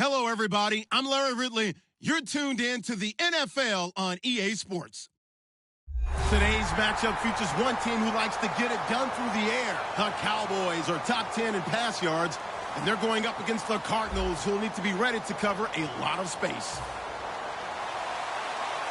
Hello, everybody. I'm Larry Ridley. You're tuned in to the NFL on EA Sports. Today's matchup features one team who likes to get it done through the air. The Cowboys are top 10 in pass yards, and they're going up against the Cardinals, who will need to be ready to cover a lot of space.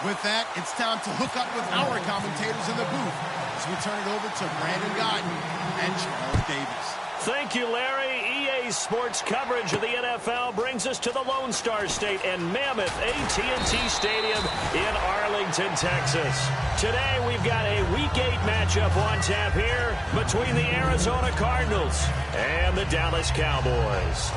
With that, it's time to hook up with our commentators in the booth as we turn it over to Brandon Guyton and Charles Davis. Thank you, Larry. EA Sports coverage of the NFL brings us to the Lone Star State and Mammoth AT&T Stadium in Arlington, Texas. Today, we've got a Week 8 matchup on tap here between the Arizona Cardinals and the Dallas Cowboys.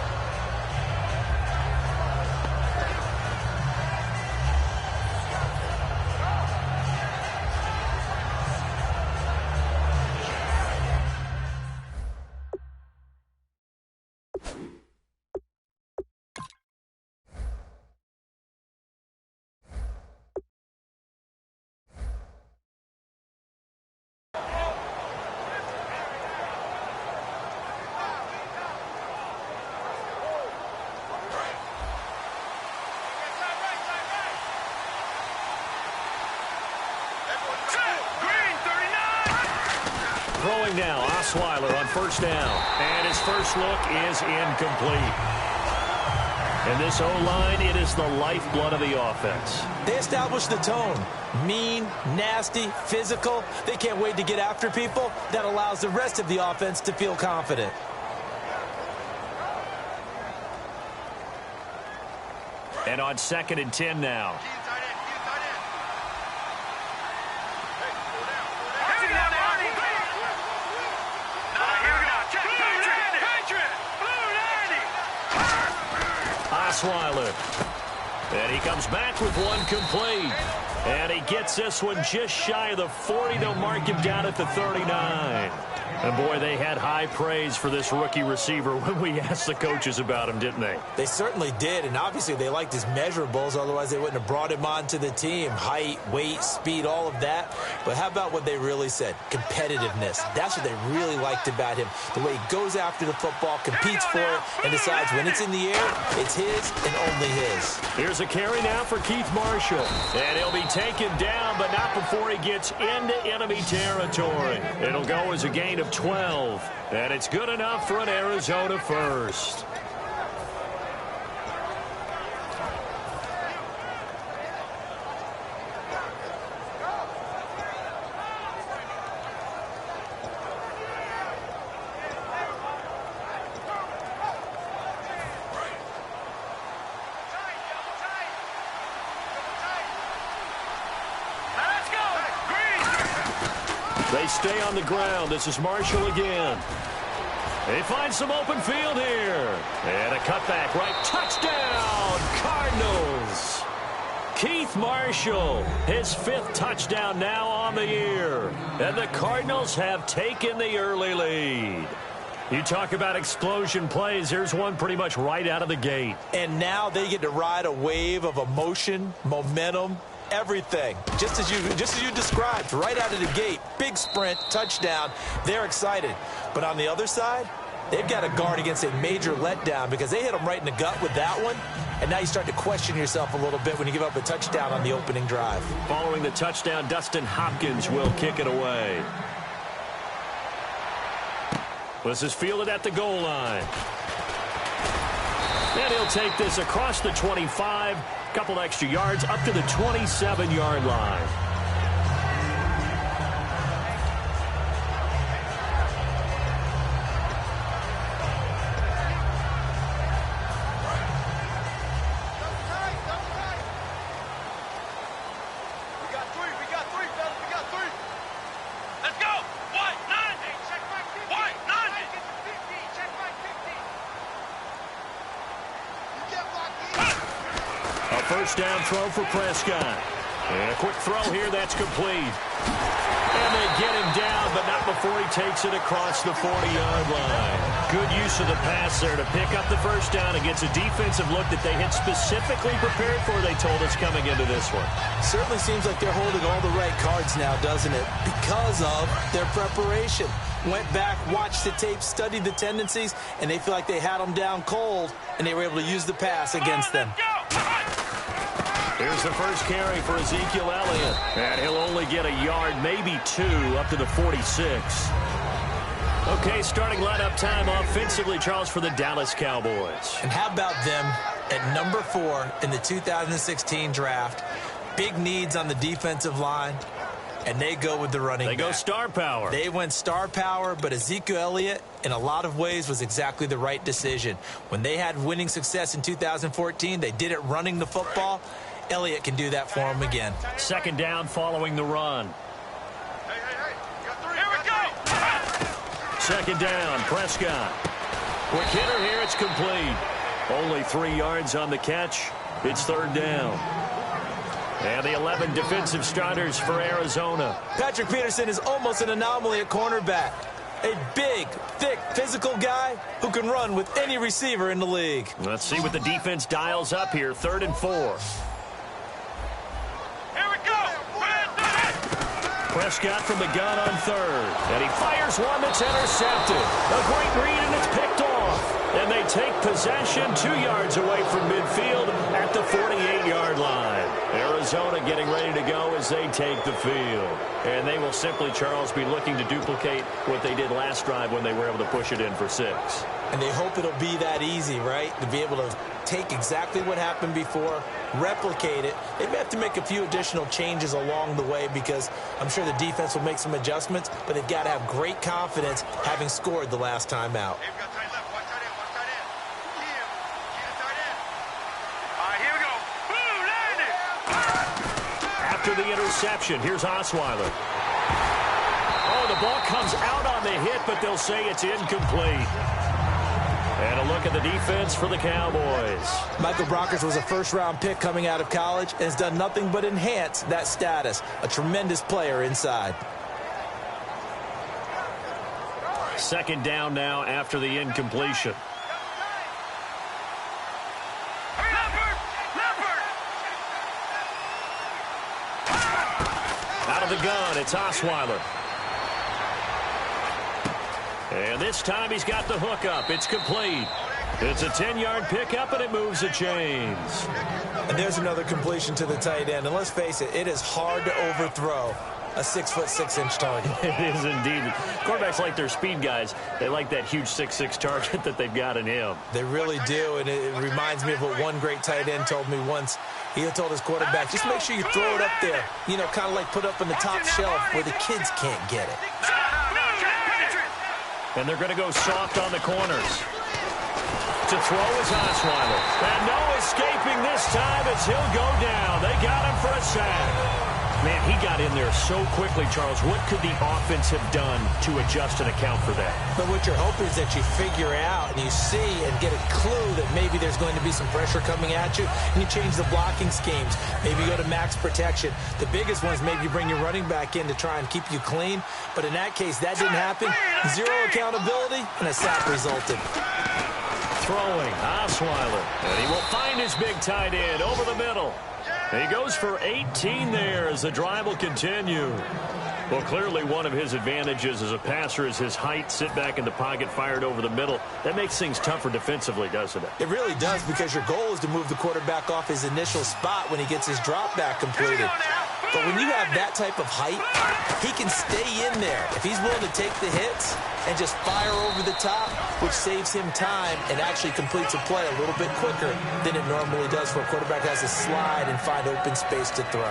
Throwing now, Osweiler on first down. And his first look is incomplete. And this O-line, it is the lifeblood of the offense. They established the tone. Mean, nasty, physical. They can't wait to get after people. That allows the rest of the offense to feel confident. And on 2nd and 10 now. Osweiler. And he comes back with one complete. And he gets this one just shy of the 40. They'll mark him down at the 39. And, boy, they had high praise for this rookie receiver when we asked the coaches about him, didn't they? They certainly did, and obviously they liked his measurables. Otherwise, they wouldn't have brought him onto the team. Height, weight, speed, all of that. But how about what they really said? Competitiveness. That's what they really liked about him. The way he goes after the football, competes for it, and decides when it's in the air, it's his and only his. Here's a carry now for Keith Marshall. And he'll be taken down, but not before he gets into enemy territory. It'll go as a gain of 12, and it's good enough for an Arizona first. They stay on the ground. This is Marshall again. They find some open field here. And a cutback right. Touchdown, Cardinals. Keith Marshall, his 5th touchdown now on the year. And the Cardinals have taken the early lead. You talk about explosion plays. Here's one pretty much right out of the gate. And now they get to ride a wave of emotion, momentum, everything, just as you described, right out of the gate. Big sprint, touchdown. They're excited. But on the other side, they've got to guard against a major letdown because they hit them right in the gut with that one. And now you start to question yourself a little bit when you give up a touchdown on the opening drive. Following the touchdown, Dustin Hopkins will kick it away. This is fielded at the goal line. And he'll take this across the 25. Couple extra yards up to the 27-yard line. First down throw for Prescott. And a quick throw here, that's complete. And they get him down, but not before he takes it across the 40-yard line. Good use of the pass there to pick up the first down against a defensive look that they had specifically prepared for, they told us, coming into this one. Certainly seems like they're holding all the right cards now, doesn't it? Because of their preparation. Went back, watched the tape, studied the tendencies, and they feel like they had them down cold, and they were able to use the pass against them. Here's the first carry for Ezekiel Elliott. And he'll only get a yard, maybe two, up to the 46. Okay, starting lineup time offensively, Charles, for the Dallas Cowboys. And how about them at number 4 in the 2016 draft? Big needs on the defensive line, and they go with the running back. They go star power. They went star power, but Ezekiel Elliott, in a lot of ways, was exactly the right decision. When they had winning success in 2014, they did it running the football. Elliott can do that for him again. Second down following the run. Here we go. Second down, Prescott. Quick hitter here, it's complete. Only 3 yards on the catch. It's third down. And the 11 defensive starters for Arizona. Patrick Peterson is almost an anomaly at cornerback. A big, thick, physical guy who can run with any receiver in the league. Let's see what the defense dials up here. 3rd and 4. Prescott from the gun on 3rd. And he fires one that's intercepted. A great read, and it's picked off. And they take possession 2 yards away from midfield at the 48-yard line. Arizona getting ready to go as they take the field. And they will simply, Charles, be looking to duplicate what they did last drive when they were able to push it in for 6. And they hope it'll be that easy, right? To be able to take exactly what happened before, replicate it. They may have to make a few additional changes along the way because I'm sure the defense will make some adjustments, but they've got to have great confidence having scored the last time out. After the interception, here's Osweiler. Oh, the ball comes out on the hit, but they'll say it's incomplete. And a look at the defense for the Cowboys. Michael Brockers was a first-round pick coming out of college and has done nothing but enhance that status. A tremendous player inside. Second down now after the incompletion. Out of the gun, it's Osweiler. And this time he's got the hook up. It's complete. It's a 10-yard pickup, and it moves the chains. And there's another completion to the tight end. And let's face it, it is hard to overthrow a 6'6" target. It is indeed. Quarterbacks like their speed guys. They like that huge 6'6" target that they've got in him. They really do, and it reminds me of what one great tight end told me once. He had told his quarterback, just make sure you throw it up there, you know, kind of like put up on the top shelf where the kids can't get it. And they're going to go soft on the corners. To throw is Osweiler. And no escaping this time as he'll go down. They got him for a sack. Man, he got in there so quickly, Charles. What could the offense have done to adjust and account for that? But what you're hoping is that you figure out and you see and get a clue that maybe there's going to be some pressure coming at you, and you change the blocking schemes. Maybe go to max protection. The biggest one is maybe you bring your running back in to try and keep you clean. But in that case, that didn't happen. Zero accountability, and a sack resulted. Throwing, Osweiler. And he will find his big tight end over the middle. He goes for 18 there as the drive will continue. Well, clearly one of his advantages as a passer is his height. Sit back in the pocket, fired over the middle. That makes things tougher defensively, doesn't it? It really does, because your goal is to move the quarterback off his initial spot when he gets his drop back completed. But when you have that type of height, he can stay in there. If he's willing to take the hits and just fire over the top, which saves him time and actually completes a play a little bit quicker than it normally does for a quarterback who has to slide and find open space to throw.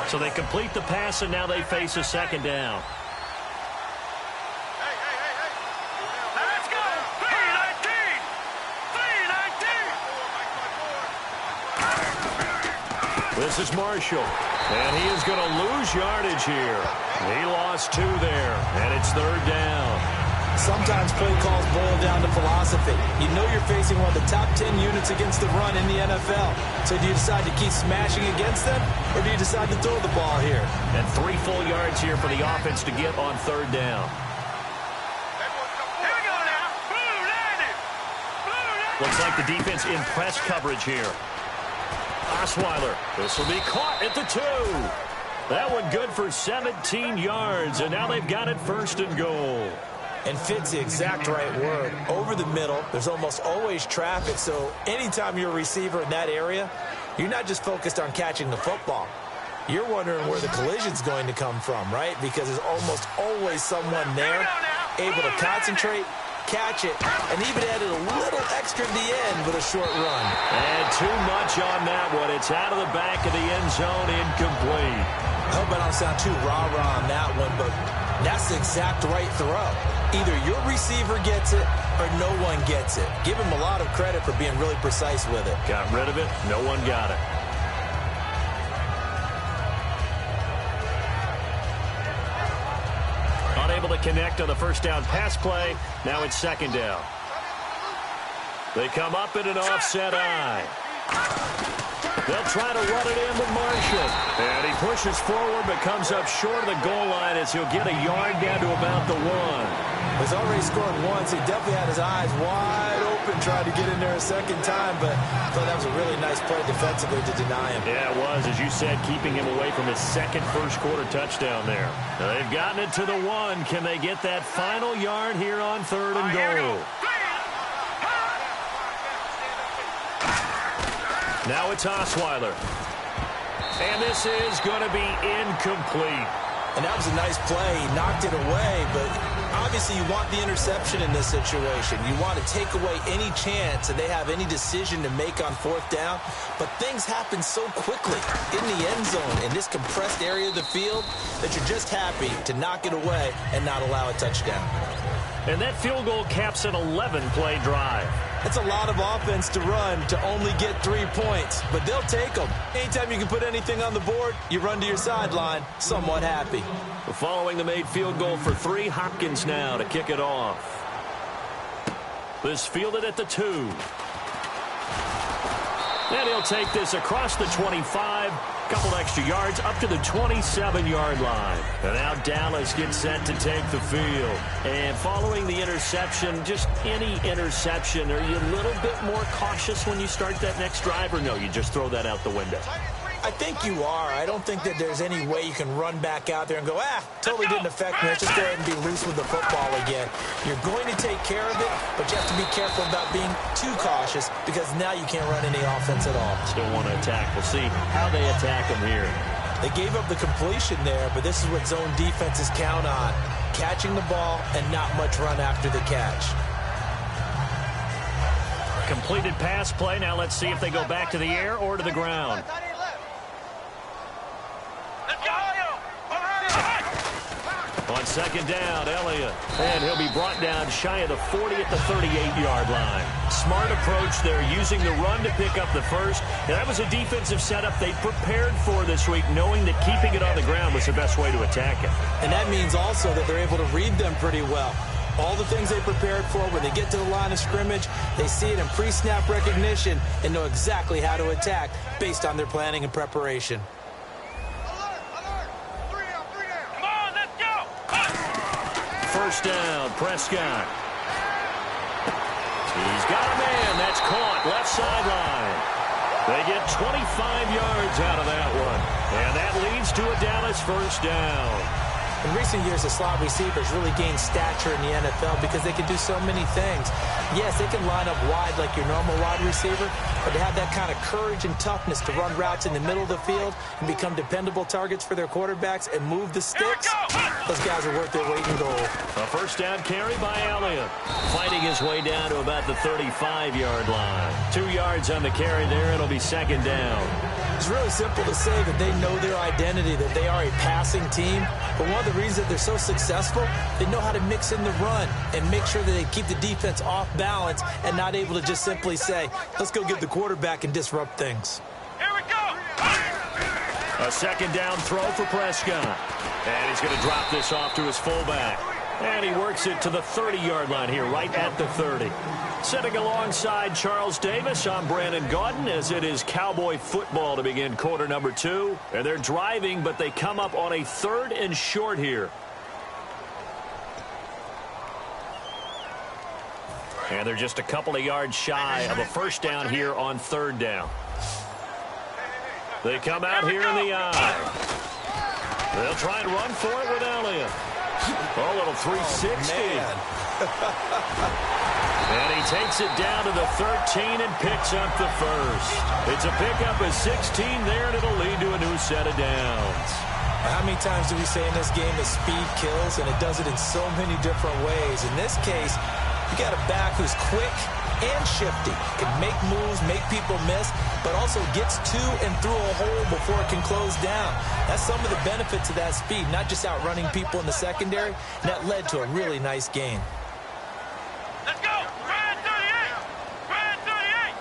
So they complete the pass, and now they face a second down. Let's go! 319! This is Marshall, and he is going to lose yardage here. He lost 2 there, and it's third down. Sometimes play calls boil down to philosophy. You know you're facing one of the top 10 units against the run in the NFL. So do you decide to keep smashing against them, or do you decide to throw the ball here? And 3 full yards here for the offense to get on 3rd down. Looks like the defense in press coverage here. Osweiler. This will be caught at the 2. That one good for 17 yards, and now they've got it 1st and goal. And fit's the exact right word. Over the middle, there's almost always traffic, so anytime you're a receiver in that area, you're not just focused on catching the football. You're wondering where the collision's going to come from, right? Because there's almost always someone there able to concentrate, catch it, and even added a little extra at the end with a short run. And too much on that one. It's out of the back of the end zone, incomplete. I hope I don't sound too rah-rah on that one, but that's the exact right throw. Either your receiver gets it or no one gets it. Give him a lot of credit for being really precise with it. Got rid of it. No one got it. Unable to connect on the 1st down pass play. Now it's 2nd down. They come up in an offset eye. They'll try to run it in with Marshall. And he pushes forward but comes up short of the goal line as he'll get a yard down to about the 1. He's already scored once. He definitely had his eyes wide open trying to get in there a 2nd time, but I thought that was a really nice play defensively to deny him. Yeah, it was, as you said, keeping him away from his 2nd first-quarter touchdown there. Now, they've gotten it to the 1. Can they get that final yard here on 3rd and goal? Now it's Osweiler. And this is going to be incomplete. And that was a nice play. He knocked it away, but obviously you want the interception in this situation. You want to take away any chance that they have any decision to make on 4th down. But things happen so quickly in the end zone in this compressed area of the field that you're just happy to knock it away and not allow a touchdown. And that field goal caps an 11-play drive. That's a lot of offense to run to only get 3 points, but they'll take them. Anytime you can put anything on the board, you run to your sideline, somewhat happy. Following the made field goal for 3, Hopkins now to kick it off. This fielded at the 2. And he'll take this across the 25. Couple extra yards up to the 27-yard line. And now Dallas gets set to take the field. And following the interception, just any interception, are you a little bit more cautious when you start that next drive, or no, you just throw that out the window? I think you are. I don't think that there's any way you can run back out there and go, totally didn't affect me. Let's just go ahead and be loose with the football again. You're going to take care of it, but you have to be careful about being too cautious because now you can't run any offense at all. Still want to attack. We'll see how they attack them here. They gave up the completion there, but this is what zone defenses count on. Catching the ball and not much run after the catch. Completed pass play. Now let's see if they go back to the air or to the ground. On 2nd down, Elliott. And he'll be brought down shy of the 40 at the 38-yard line. Smart approach there, using the run to pick up the 1st. And that was a defensive setup they prepared for this week, knowing that keeping it on the ground was the best way to attack it. And that means also that they're able to read them pretty well. All the things they prepared for, when they get to the line of scrimmage, they see it in pre-snap recognition and know exactly how to attack based on their planning and preparation. First down, Prescott. He's got a man. That's caught. Left sideline. They get 25 yards out of that one. And that leads to a Dallas 1st down. In recent years, the slot receivers really gained stature in the NFL because they can do so many things. Yes, they can line up wide like your normal wide receiver, but to have that kind of courage and toughness to run routes in the middle of the field and become dependable targets for their quarterbacks and move the sticks, those guys are worth their weight in gold. A 1st down carry by Elliott. Fighting his way down to about the 35-yard line. 2 yards on the carry there. It'll be 2nd down. It's really simple to say that they know their identity, that they are a passing team. But one of the reasons that they're so successful, they know how to mix in the run and make sure that they keep the defense off balance and not able to just simply say, let's go get the quarterback and disrupt things. Here we go. A 2nd down throw for Prescott. And he's going to drop this off to his fullback. And he works it to the 30-yard line here, right at the 30. Sitting alongside Charles Davis, I'm Brandon Gaudin, as it is Cowboy football to begin quarter number 2. And they're driving, but they come up on a 3rd and short here. And they're just a couple of yards shy of a first down here on 3rd down. They come out here in the eye. They'll try and run for it with Elliott. A little 360. And he takes it down to the 13 and picks up the first. It's a pickup of 16 there, and it'll lead to a new set of downs. How many times do we say in this game that speed kills, and it does it in so many different ways? In this case, you got a back who's quick and shifty, can make moves, make people miss, but also gets to and through a hole before it can close down. That's some of the benefits of that speed, not just outrunning people in the secondary, and that led to a really nice gain. Let's go! Ryan 38! Ryan 38!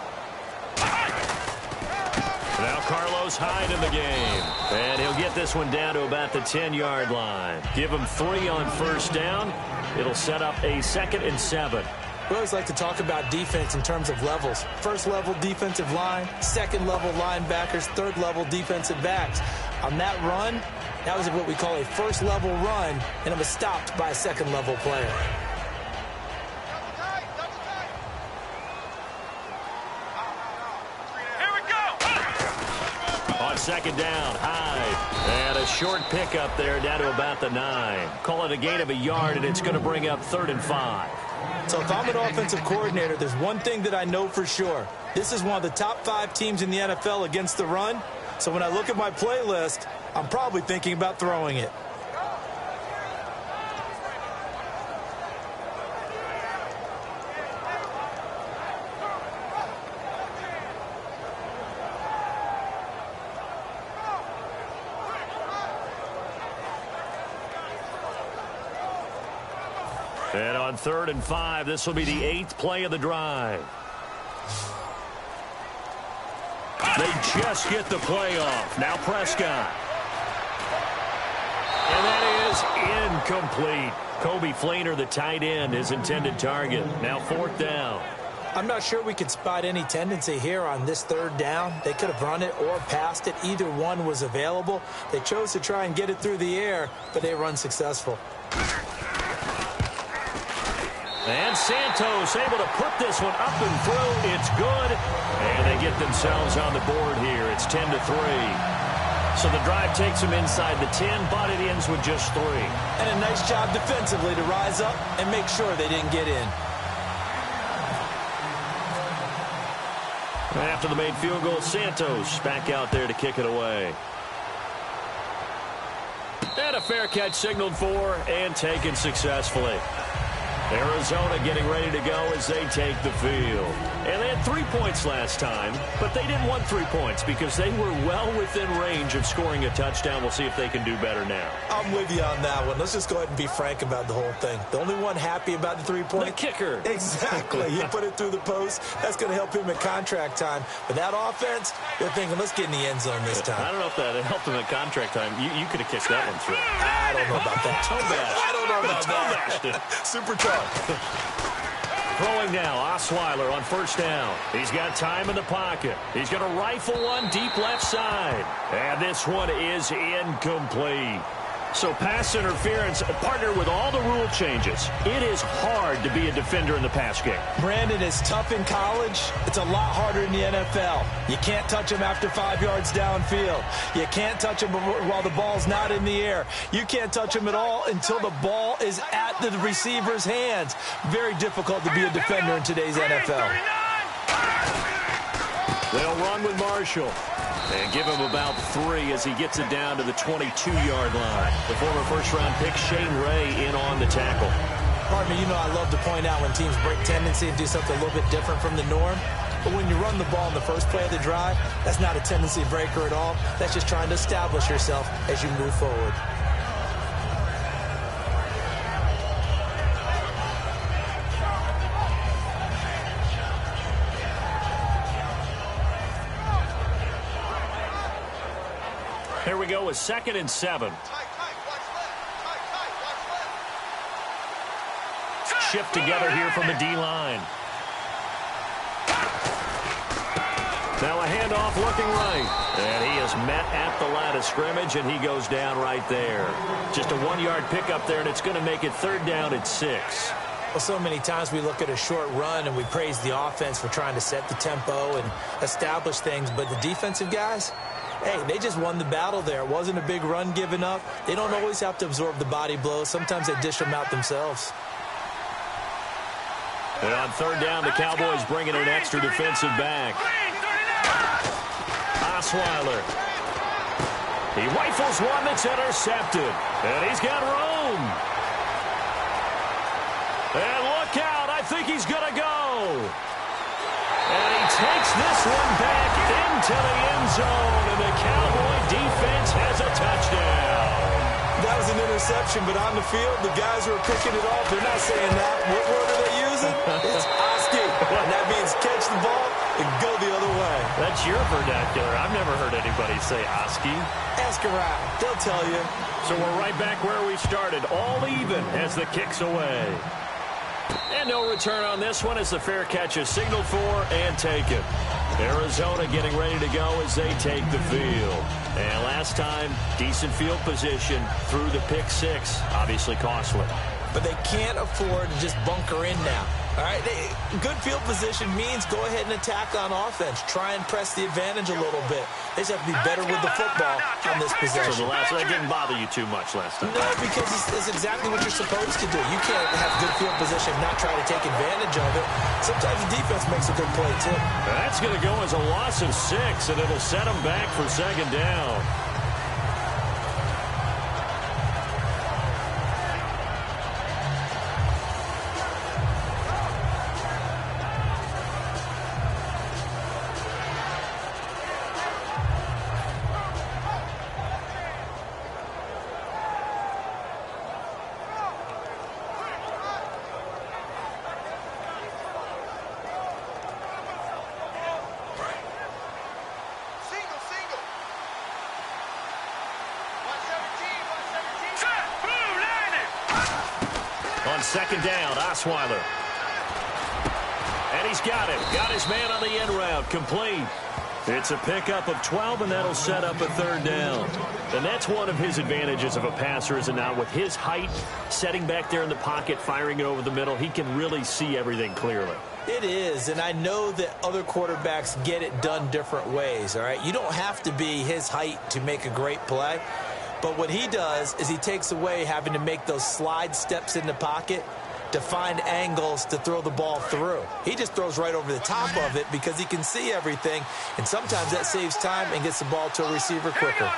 Now Carlos Hyde in the game. And he'll get this one down to about the 10-yard line. Give him 3 on first down. It'll set up a 2nd and 7. We always like to talk about defense in terms of levels. First level defensive line, second level linebackers, third level defensive backs. On that run, that was what we call a first level run, and it was stopped by a second level player. Here we go! On 2nd down, Hyde. And a short pickup there down to about the 9. Call it a gain of a yard, and it's going to bring up 3rd and 5. So if I'm an offensive coordinator, there's one thing that I know for sure. This is one of the top 5 teams in the NFL against the run. So when I look at my playlist, I'm probably thinking about throwing it. And on 3rd and 5, this will be the 8th play of the drive. They just get the play off. Now Prescott. And that is incomplete. Kobe Fleener, the tight end, his intended target. Now 4th down. I'm not sure we could spot any tendency here on this 3rd down. They could have run it or passed it. Either one was available. They chose to try and get it through the air, but they were unsuccessful. And Santos able to put this one up and through. It's good. And they get themselves on the board here. It's 10-3. So the drive takes them inside the 10, but it ends with just 3. And a nice job defensively to rise up and make sure they didn't get in. After the made field goal, Santos back out there to kick it away. And a fair catch signaled for and taken successfully. Arizona getting ready to go as they take the field. And they had 3 points last time, but they didn't want 3 points because they were well within range of scoring a touchdown. We'll see if they can do better now. I'm with you on that one. Let's just go ahead and be frank about the whole thing. The only one happy about the 3-point. The kicker. Exactly. He put it through the post. That's going to help him at contract time. But that offense, they're thinking, let's get in the end zone this time. I don't know if that helped him at contract time. You could have kicked that one through. I don't know about that. Toe bash. I don't know about that. Super tough. Throwing now, Osweiler on first down. He's got time in the pocket. He's going to rifle one deep left side. And this one is incomplete. So pass interference, partner with all the rule changes. It is hard to be a defender in the pass game. Brandon, is tough in college. It's a lot harder in the NFL. You can't touch him after 5 yards downfield. You can't touch him while the ball's not in the air. You can't touch him at all until the ball is at the receiver's hands. Very difficult to be a defender in today's NFL. They'll run with Marshall. And give him about 3 as he gets it down to the 22-yard line. The former first-round pick, Shane Ray, in on the tackle. Partner, you know I love to point out when teams break tendency and do something a little bit different from the norm. But when you run the ball in the first play of the drive, that's not a tendency breaker at all. That's just trying to establish yourself as you move forward. Here we go with 2nd and 7. shift together here from the D-line. Now a handoff looking right. And he is met at the line of scrimmage, and he goes down right there. Just a 1-yard pickup there, and it's going to make it 3rd down at 6. Well, so many times we look at a short run and we praise the offense for trying to set the tempo and establish things, but the defensive guys, hey, they just won the battle there. It wasn't a big run given up. They don't always have to absorb the body blows. Sometimes they dish them out themselves. And on 3rd down, the Cowboys bringing an extra defensive back. Osweiler. He rifles one that's intercepted. And he's got room. And look out. I think he's going to go. And he takes this one back into the end zone. And the Cowboy defense has a touchdown. That was an interception, but on the field, the guys who are picking it off, they're not saying that. What word are they using? It's Oski. And that means catch the ball and go the other way. That's your vernacular. I've never heard anybody say Oski. Ask around. They'll tell you. So we're right back where we started. All even as the kick's away. And no return on this one as the fair catch is signaled for and taken. Arizona getting ready to go as they take the field. And last time, decent field position through the pick 6. Obviously costly. But they can't afford to just bunker in now. All right, good field position means go ahead and attack on offense. Try and press the advantage a little bit. They just have to be better with the football on this possession. So that didn't bother you too much last time. No, because it's exactly what you're supposed to do. You can't have good field position and not try to take advantage of it. Sometimes the defense makes a good play, too. That's going to go as a loss of 6, and it'll set them back for 2nd down. On 2nd down, Osweiler. And he's got it. Got his man on the end route. Complete. It's a pickup of 12, and that'll set up a 3rd down. And that's one of his advantages of a passer, is now with his height, setting back there in the pocket, firing it over the middle, he can really see everything clearly. It is, and I know that other quarterbacks get it done different ways, all right? You don't have to be his height to make a great play. But what he does is he takes away having to make those slide steps in the pocket to find angles to throw the ball through. He just throws right over the top of it because he can see everything, and sometimes that saves time and gets the ball to a receiver quicker.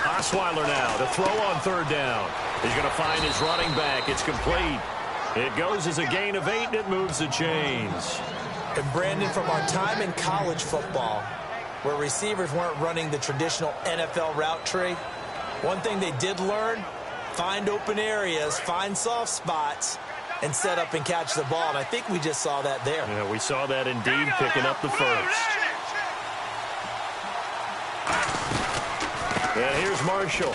Osweiler now to throw on 3rd down. He's going to find his running back. It's complete. It goes as a gain of 8, and it moves the chains. And Brandon, from our time in college football, where receivers weren't running the traditional NFL route tree, one thing they did learn, find open areas, find soft spots, and set up and catch the ball. And I think we just saw that there. Yeah, we saw that indeed, picking up the first. And here's Marshall.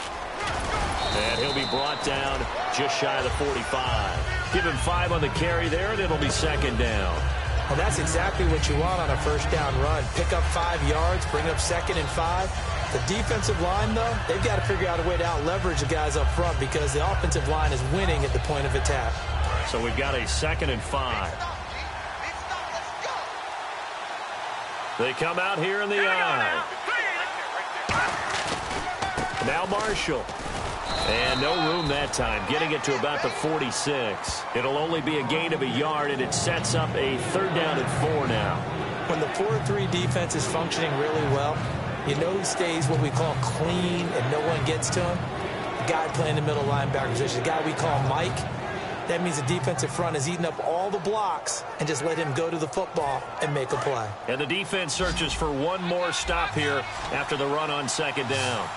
And he'll be brought down just shy of the 45. Give him 5 on the carry there, and it'll be 2nd down. Well, that's exactly what you want on a 1st down run. Pick up 5 yards, bring up 2nd and 5. The defensive line, though, they've got to figure out a way to out-leverage the guys up front because the offensive line is winning at the point of attack. So we've got a 2nd and 5. They come out here in the eye. Now Marshall. And no room that time, getting it to about the 46. It'll only be a gain of a yard, and it sets up a 3rd down and 4 now. When the 4-3 defense is functioning really well, you know who stays what we call clean and no one gets to him? The guy playing the middle linebacker position, the guy we call Mike. That means the defensive front is eating up all the blocks and just let him go to the football and make a play. And the defense searches for one more stop here after the run on 2nd down.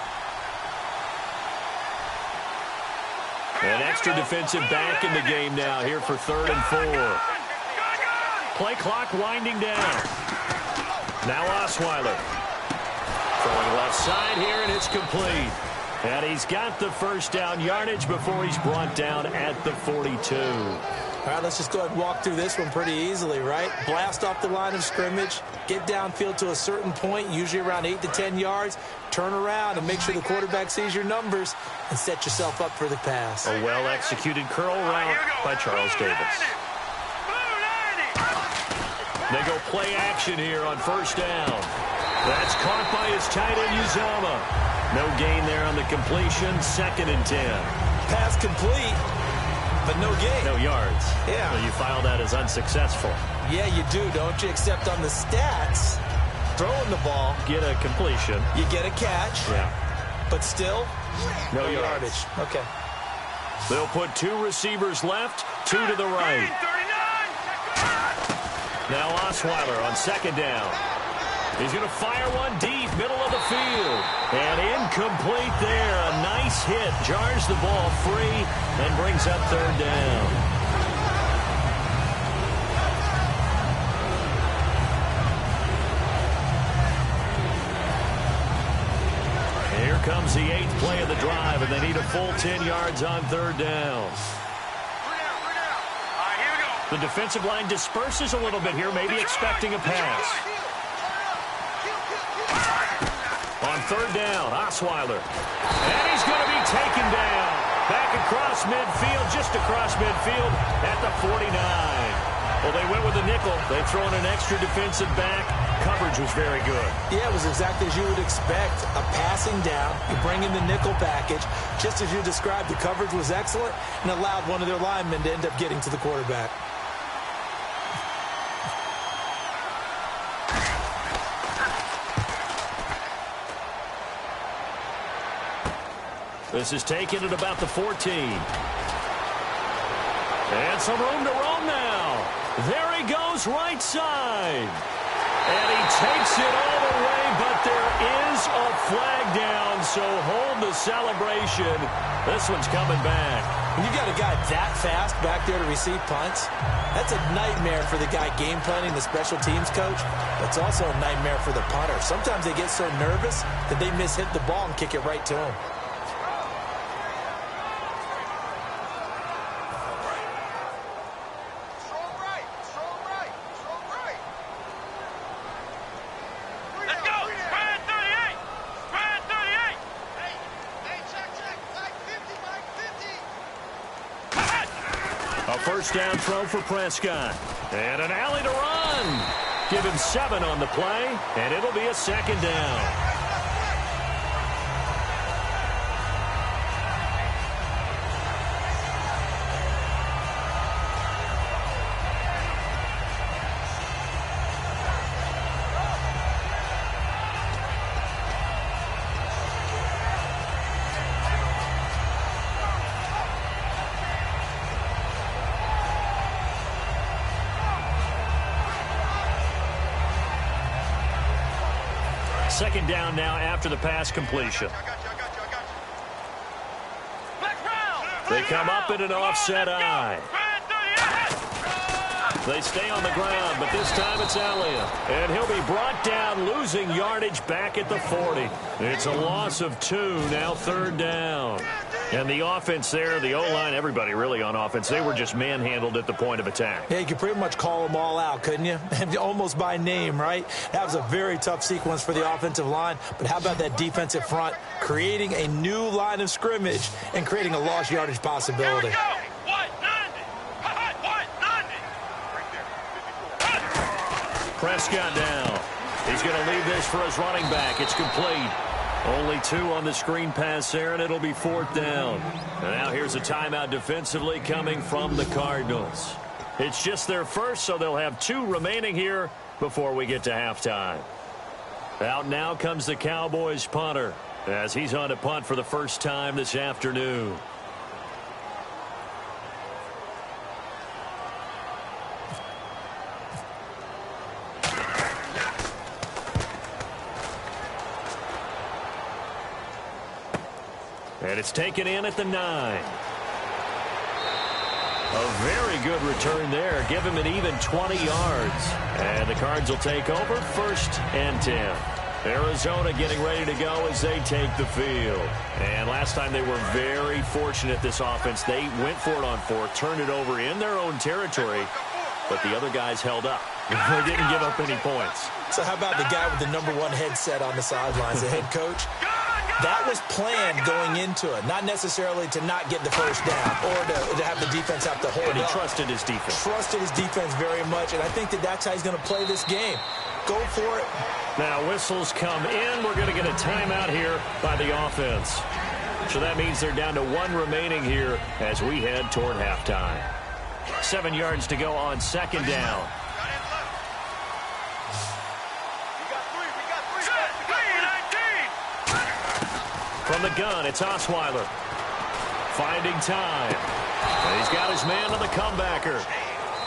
An extra defensive back in the game now here for 3rd and 4. Play clock winding down. Now Osweiler. Throwing left side here, and it's complete. And he's got the first down yardage before he's brought down at the 42. All right, let's just go ahead and walk through this one pretty easily, right? Blast off the line of scrimmage, get downfield to a certain point, usually around 8 to 10 yards, turn around and make sure the quarterback sees your numbers and set yourself up for the pass. A well-executed curl route by Charles Davis. They go play action here on first down. That's caught by his tight end, Uzama. No gain there on the completion, 2nd and 10. Pass complete. But no gain. No yards. Yeah. So you file that as unsuccessful. Yeah, you do, don't you? Except on the stats, throwing the ball. Get a completion. You get a catch. Yeah. But still, no yardage. Okay. They'll put 2 receivers left, 2 to the right. Now Osweiler on 2nd down. He's going to fire one deep, middle of the field. And incomplete there. A nice hit. Jars the ball free and brings up 3rd down. Here comes the 8th play of the drive, and they need a full 10 yards on 3rd down. The defensive line disperses a little bit here, maybe expecting a pass. On 3rd down, Osweiler. And he's going to be taken down. Back across midfield, just across midfield at the 49. Well, they went with a nickel. They throw in an extra defensive back. Coverage was very good. Yeah, it was exactly as you would expect. A passing down. You bring in the nickel package. Just as you described, the coverage was excellent and allowed one of their linemen to end up getting to the quarterback. This is taken at about the 14. And some room to roam now. There he goes, right side. And he takes it all the way, but there is a flag down, so hold the celebration. This one's coming back. When you got a guy that fast back there to receive punts, that's a nightmare for the guy game planning, the special teams coach. But it's also a nightmare for the punter. Sometimes they get so nervous that they mishit the ball and kick it right to him. First down throw for Prescott. And an alley to run. Give him 7 on the play, and it'll be a 2nd down. Second down now after the pass completion. They come up in an offset eye. They stay on the ground, but this time it's Elliott. And he'll be brought down, losing yardage back at the 40. It's a loss of 2, now 3rd down. And the offense there, the O-line, everybody really on offense, they were just manhandled at the point of attack. Yeah, you could pretty much call them all out, couldn't you? Almost by name, right? That was a very tough sequence for the offensive line. But how about that defensive front creating a new line of scrimmage and creating a lost yardage possibility? Prescott down. He's going to leave this for his running back. It's complete. Only 2 on the screen pass there, and it'll be 4th down. And now here's a timeout defensively coming from the Cardinals. It's just their first, so they'll have 2 remaining here before we get to halftime. Out now comes the Cowboys punter as he's on to punt for the first time this afternoon. And it's taken in at the 9. A very good return there. Give him an even 20 yards. And the Cards will take over 1st and 10. Arizona getting ready to go as they take the field. And last time they were very fortunate, this offense. They went for it on fourth, turned it over in their own territory, but the other guys held up. They didn't give up any points. So how about the guy with the #1 headset on the sidelines, the head coach? That was planned going into it, not necessarily to not get the first down or to have the defense have to hold And he up. trusted his defense. Trusted his defense very much, and I think that's how he's going to play this game. Go for it. Now whistles come in. We're going to get a timeout here by the offense. So that means they're down to 1 remaining here as we head toward halftime. 7 yards to go on second down. From the gun, it's Osweiler. Finding time. And he's got his man on the comebacker.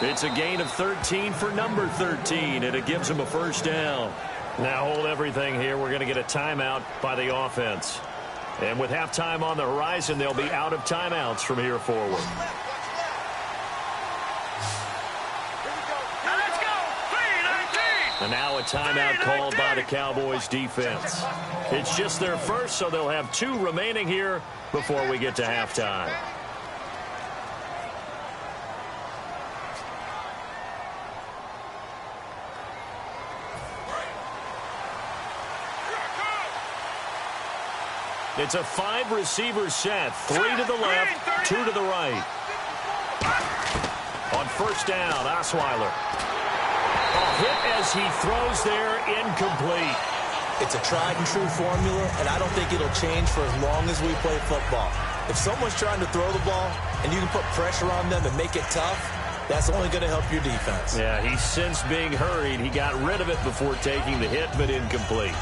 It's a gain of 13 for number 13, and it gives him a first down. Now hold everything here. We're going to get a timeout by the offense. And with halftime on the horizon, they'll be out of timeouts from here forward. And now a timeout called by the Cowboys defense. It's just their first, so they'll have 2 remaining here before we get to halftime. It's a 5-receiver set. 3 to the left, 2 to the right. On first down, Osweiler. A hit as he throws there, incomplete. It's a tried-and-true formula, and I don't think it'll change for as long as we play football. If someone's trying to throw the ball and you can put pressure on them and make it tough, that's only going to help your defense. Yeah, he sensed being hurried. He got rid of it before taking the hit, but incomplete.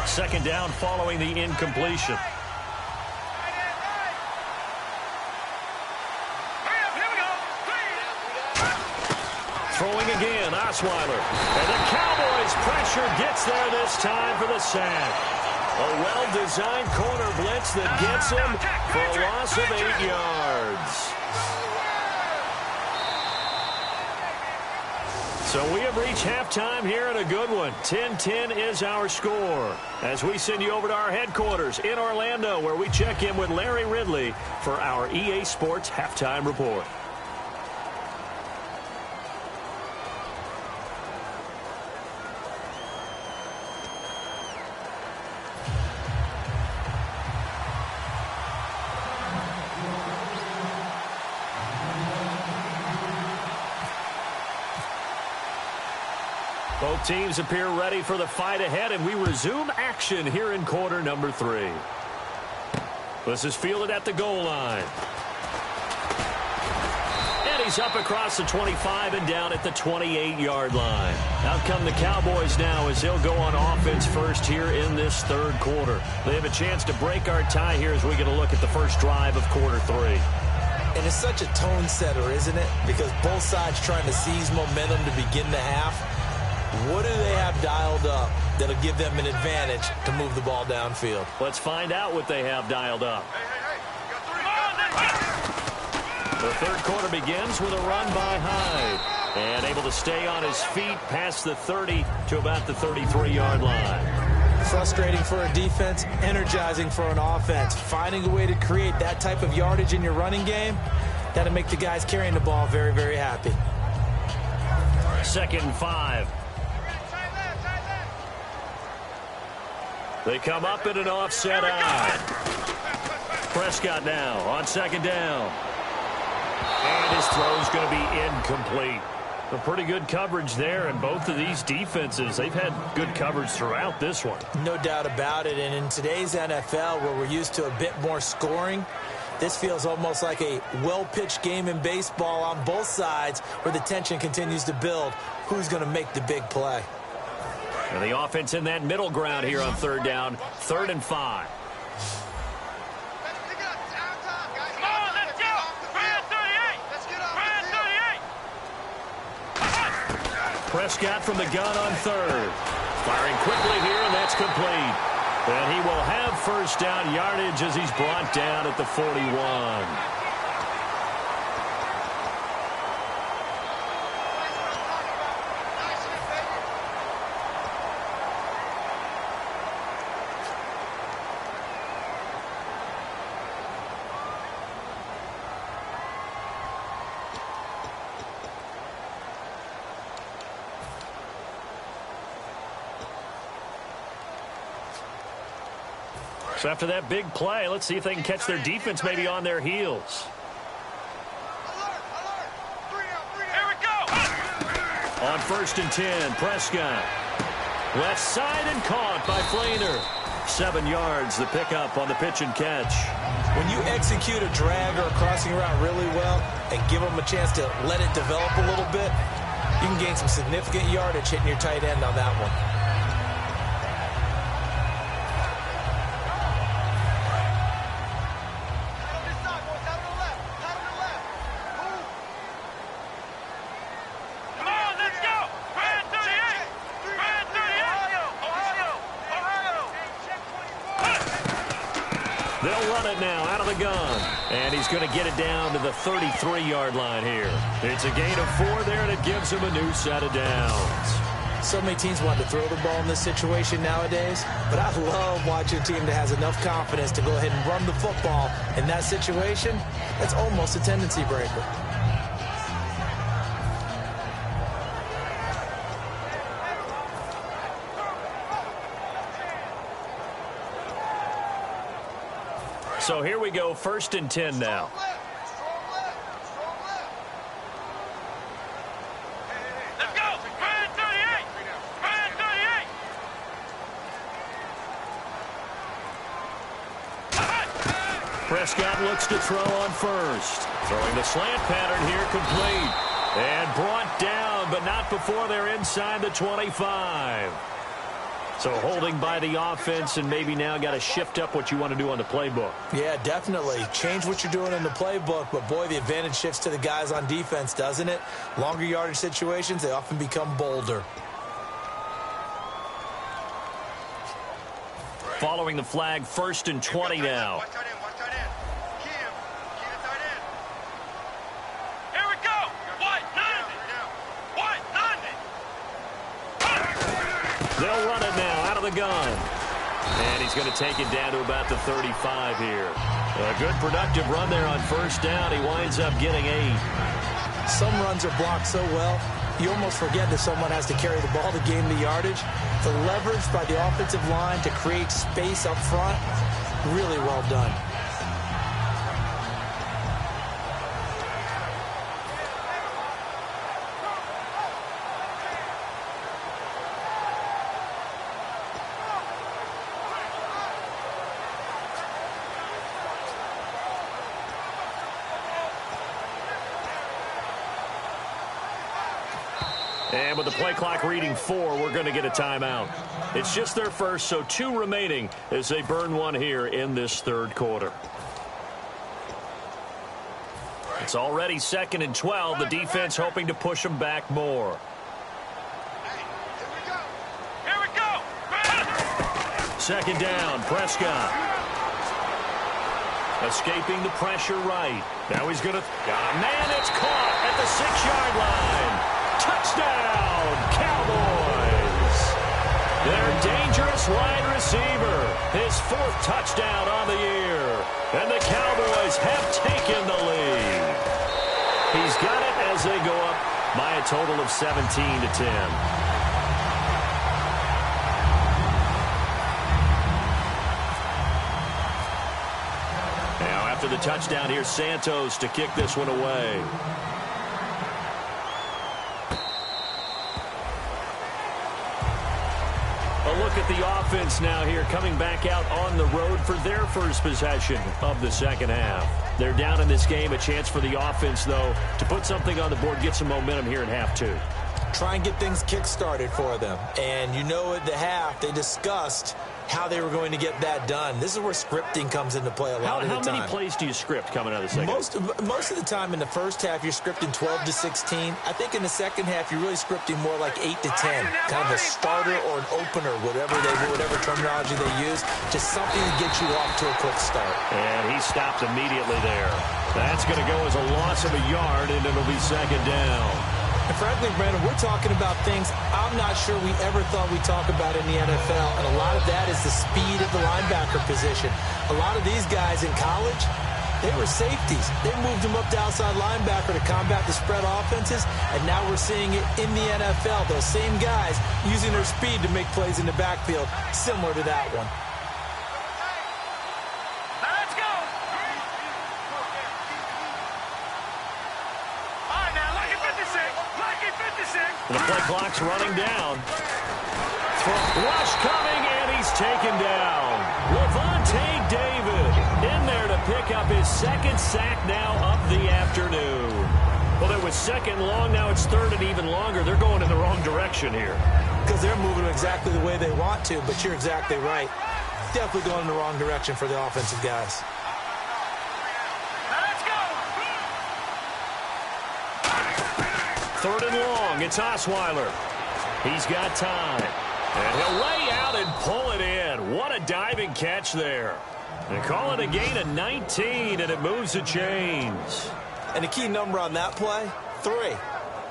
Second down following the incompletion. Throwing again, Osweiler. And the Cowboys pressure gets there this time for the sack. A well-designed corner blitz that gets him for a loss of 8 yards. So we have reached halftime here in a good one. 10-10 is our score. As we send you over to our headquarters in Orlando, where we check in with Larry Ridley for our EA Sports Halftime Report. Both teams appear ready for the fight ahead, and we resume action here in quarter number 3. This is fielded at the goal line. And he's up across the 25 and down at the 28-yard line. Out come the Cowboys now as they'll go on offense first here in this third quarter. They have a chance to break our tie here as we get a look at the first drive of quarter 3. And it's such a tone setter, isn't it? Because both sides trying to seize momentum to begin the half. What do they have dialed up that'll give them an advantage to move the ball downfield? Let's find out what they have dialed up. The third quarter begins with a run by Hyde. And able to stay on his feet past the 30 to about the 33-yard line. Frustrating for a defense, energizing for an offense. Finding a way to create that type of yardage in your running game, that'll make the guys carrying the ball very, very happy. 2nd and 5. They come up in an offset eye. Prescott now on 2nd down. And his throw's going to be incomplete. A pretty good coverage there, and both of these defenses, they've had good coverage throughout this one. No doubt about it, and in today's NFL, where we're used to a bit more scoring, this feels almost like a well-pitched game in baseball on both sides where the tension continues to build. Who's going to make the big play? And the offense in that middle ground here on 3rd down, 3rd and 5. Prescott from the gun on 3rd. Firing quickly here, and that's complete. And he will have first down yardage as he's brought down at the 41. So after that big play, let's see if they can catch their defense maybe on their heels. Here we go. On 1st and 10, Prescott. Left side and caught by Flainer. 7 yards, the pickup on the pitch and catch. When you execute a drag or a crossing route really well and give them a chance to let it develop a little bit, you can gain some significant yardage hitting your tight end on that one. Come on, let's go. Brand 38. Brand 38. Ohio. They'll run it now out of the gun. And he's going to get it down to the 33-yard line here. It's a gain of 4 there, and it gives him a new set of downs. So many teams want to throw the ball in this situation nowadays, but I love watching a team that has enough confidence to go ahead and run the football in that situation. That's almost a tendency breaker. So here we go, 1st and 10 now. Let's go. Brand 38. Brand 38. Prescott looks to throw on 1st. Throwing the slant pattern here, complete. And brought down, but not before they're inside the 25. So holding by the offense, and maybe now got to shift up what you want to do on the playbook. Yeah, definitely. Change what you're doing in the playbook, but boy, the advantage shifts to the guys on defense, doesn't it? Longer yardage situations, they often become bolder. Following the flag, 1st and 20 now. Watch tight end. Watch tight end. Key him. Key the tight end. Here we go. White, 90. White, 90. They'll run it now out of the gun. And he's going to take it down to about the 35 here. A good productive run there on 1st down. He winds up getting 8. Some runs are blocked so well, you almost forget that someone has to carry the ball to gain the yardage. The leverage by the offensive line to create space up front, really well done. And with the play clock reading 4, we're going to get a timeout. It's just their first, so 2 remaining as they burn one here in this 3rd quarter. It's already 2nd and 12. The defense hoping to push them back more. Here we go. 2nd down, Prescott. Escaping the pressure right. Now he's going to... man, it's caught at the 6-yard line. Touchdown, Cowboys! Their dangerous wide receiver, his 4th touchdown on the year. And the Cowboys have taken the lead. He's got it as they go up by a total of 17-10. Now after the touchdown, here's Santos to kick this one away. A look at the offense now here, coming back out on the road for their first possession of the 2nd half. They're down in this game. A chance for the offense, though, to put something on the board, get some momentum here in half 2. Try and get things kick-started for them. And you know at the half, they discussed how they were going to get that done. This is where scripting comes into play a lot of the time. How many plays do you script coming out of the 2nd? Most of the time in the first half, you're scripting 12 to 16. I think in the 2nd half, you're really scripting more like 8 to 10. Kind of a starter or an opener, whatever terminology they use. Just something to get you off to a quick start. And he stopped immediately there. That's going to go as a loss of a yard, and it'll be 2nd down. And frankly, Brandon, we're talking about things I'm not sure we ever thought we'd talk about in the NFL. And a lot of that is the speed of the linebacker position. A lot of these guys in college, they were safeties. They moved them up to outside linebacker to combat the spread offenses. And now we're seeing it in the NFL. Those same guys using their speed to make plays in the backfield, similar to that one. The play clock's running down. Rush coming, and he's taken down. Levante David in there to pick up his second sack now of the afternoon. Well, it was second long. Now it's third and even longer. They're going in the wrong direction here. Because they're moving exactly the way they want to, but you're exactly right. Definitely going in the wrong direction for the offensive guys. Let's go. Third and long. It's Osweiler. He's got time. And he'll lay out and pull it in. What a diving catch there. They call it a gain of 19, and it moves the chains. And the key number on that play, 3.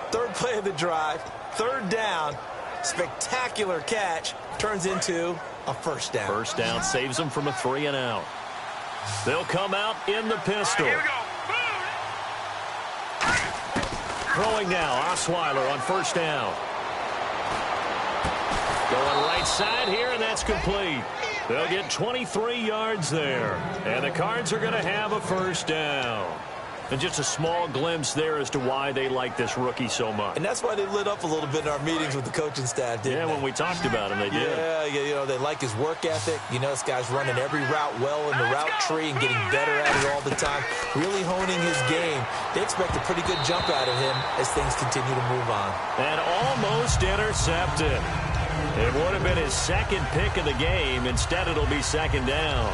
Third play of the drive, third down, spectacular catch, turns into a first down. First down saves them from a 3 and out. They'll come out in the pistol. Here we go. Throwing now, Osweiler on first down. Going right side here, and that's complete. They'll get 23 yards there. And the Cards are going to have a first down. And just a small glimpse there as to why they like this rookie so much. And that's why they lit up a little bit in our meetings with the coaching staff, didn't they? When we talked about him, they did. Yeah, they like his work ethic. You know, this guy's running every route well in the route tree and getting better at it all the time, really honing his game. They expect a pretty good jump out of him as things continue to move on. And almost intercepted. It would have been his second pick of the game. Instead, it'll be second down.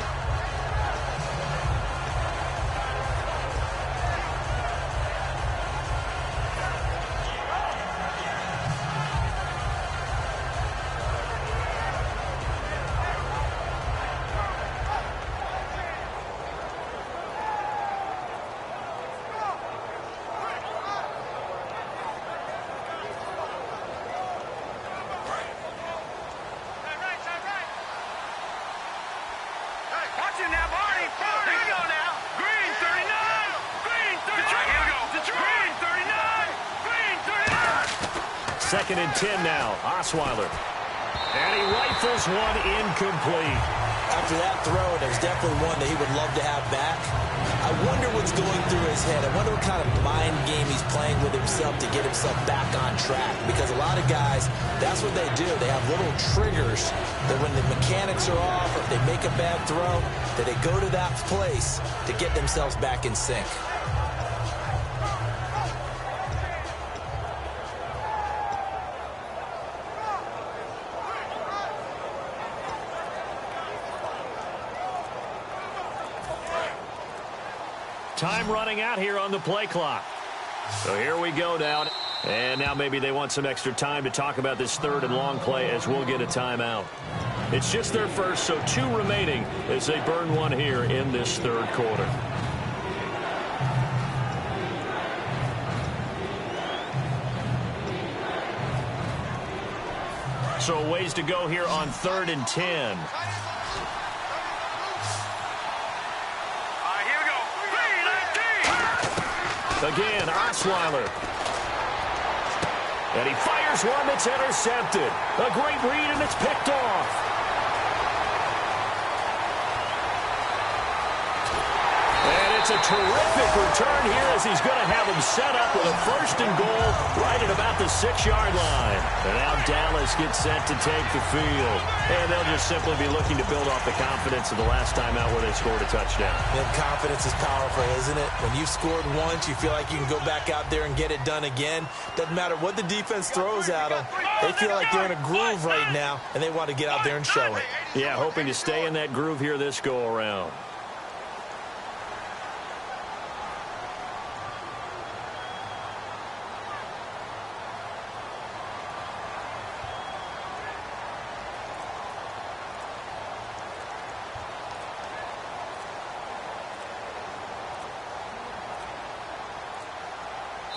Watch it now, Barney. Here we go now. Green 39. Green 39. Here we go. Green 39. Green 39. Second and 10 now. Osweiler. And he rifles one incomplete. After that throw, there's definitely one that he would love to have back. I wonder what's going through his head. I wonder what kind of mind game he's playing with himself to get himself back on track. Because a lot of guys, that's what they do. They have little triggers that when the mechanics are off or if they make a bad throw, that they go to that place to get themselves back in sync. Time running out here on the play clock. So here we go now. And now maybe they want some extra time to talk about this third and long play as we'll get a timeout. It's just their first, so 2 remaining as they burn one here in this third quarter. So ways to go here on 3rd and 10. Again, Osweiler. And he fires one that's intercepted. A great read, and it's picked off. And it's a terrific return here as he's going to have him set up with a first and goal right at about the 6-yard line. And now Dallas gets set to take the field. And they'll just simply be looking to build off the confidence of the last time out where they scored a touchdown. And confidence is powerful, isn't it? When you've scored once, you feel like you can go back out there and get it done again. Doesn't matter what the defense throws at them. They feel like they're in a groove right now, and they want to get out there and show it. Yeah, hoping to stay in that groove here this go-around.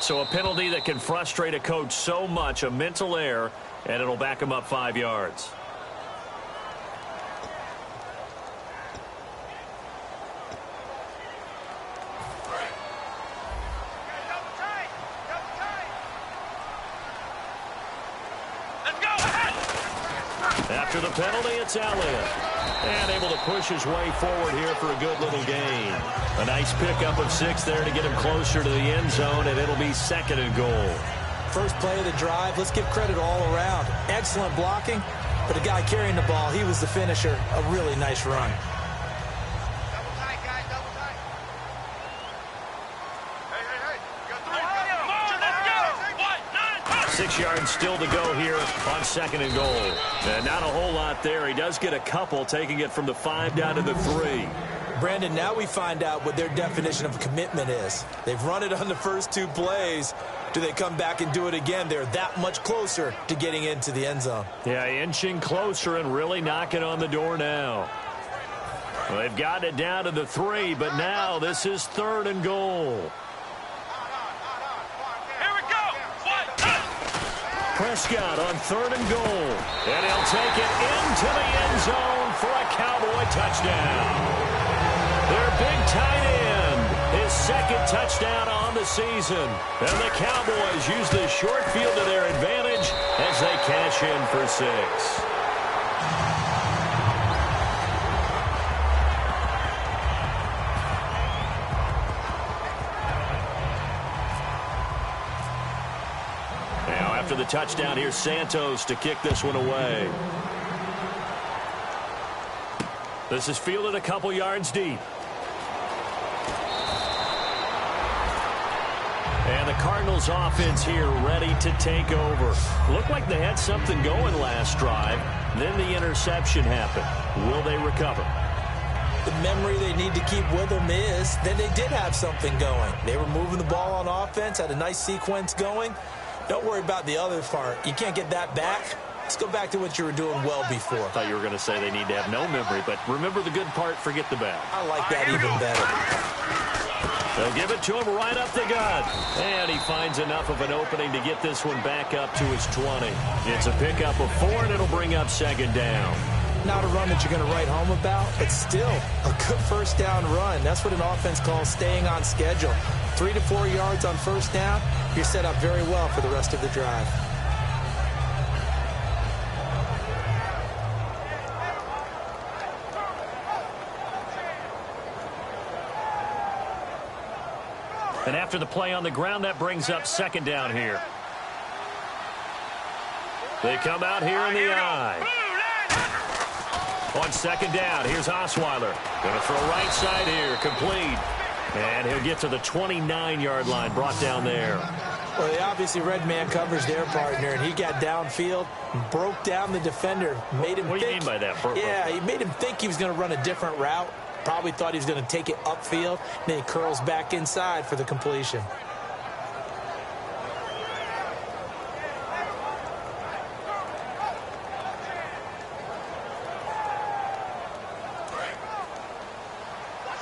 So a penalty that can frustrate a coach so much, a mental error, and it'll back him up 5 yards. After the penalty, it's Elliott. And able to push his way forward here for a good little gain. A nice pickup of 6 there to get him closer to the end zone, and it'll be 2nd and goal. first play of the drive. Let's give credit all around. Excellent blocking, but the guy carrying the ball, he was the finisher. A really nice run. Double tight, guys, double tight. Hey. You got 3. Come on, let's go. 6 yards still to go here on 2nd and goal. And not a whole lot there. He does get a couple, taking it from the 5 down to the 3. Brandon, now we find out what their definition of commitment is. They've run it on the first 2 plays. Do they come back and do it again? They're that much closer to getting into the end zone. Yeah, inching closer and really knocking on the door now. Well, they've gotten it down to the 3, but now this is 3rd and goal. Here we go. Prescott on 3rd and goal. And he'll take it into the end zone for a Cowboy touchdown. Their big tight end, his 2nd touchdown on the season. And the Cowboys use the short field to their advantage as they cash in for 6. Now after the touchdown, here's Santos to kick this one away. This is fielded a couple yards deep. And the Cardinals offense here ready to take over. Looked like they had something going last drive. Then the interception happened. Will they recover? The memory they need to keep with them is that they did have something going. They were moving the ball on offense, had a nice sequence going. Don't worry about the other part. You can't get that back. Let's go back to what you were doing well before. I thought you were going to say they need to have no memory, but remember the good part, forget the bad. I like that even better. They'll give it to him right up the gut. And he finds enough of an opening to get this one back up to his 20. It's a pickup of 4, and it'll bring up 2nd down. Not a run that you're going to write home about, but still a good first down run. That's what an offense calls staying on schedule. 3 to 4 yards on first down, you're set up very well for the rest of the drive. And after the play on the ground, that brings up 2nd down here. They come out here in the eye. On 2nd down, here's Osweiler. Going to throw right side here, complete. And he'll get to the 29-yard line, brought down there. Well, they obviously read man coverage their partner, and he got downfield, broke down the defender, made him What do you mean by that? Yeah, he made him think he was going to run a different route. Probably thought he was going to take it upfield. Then he curls back inside for the completion. Watch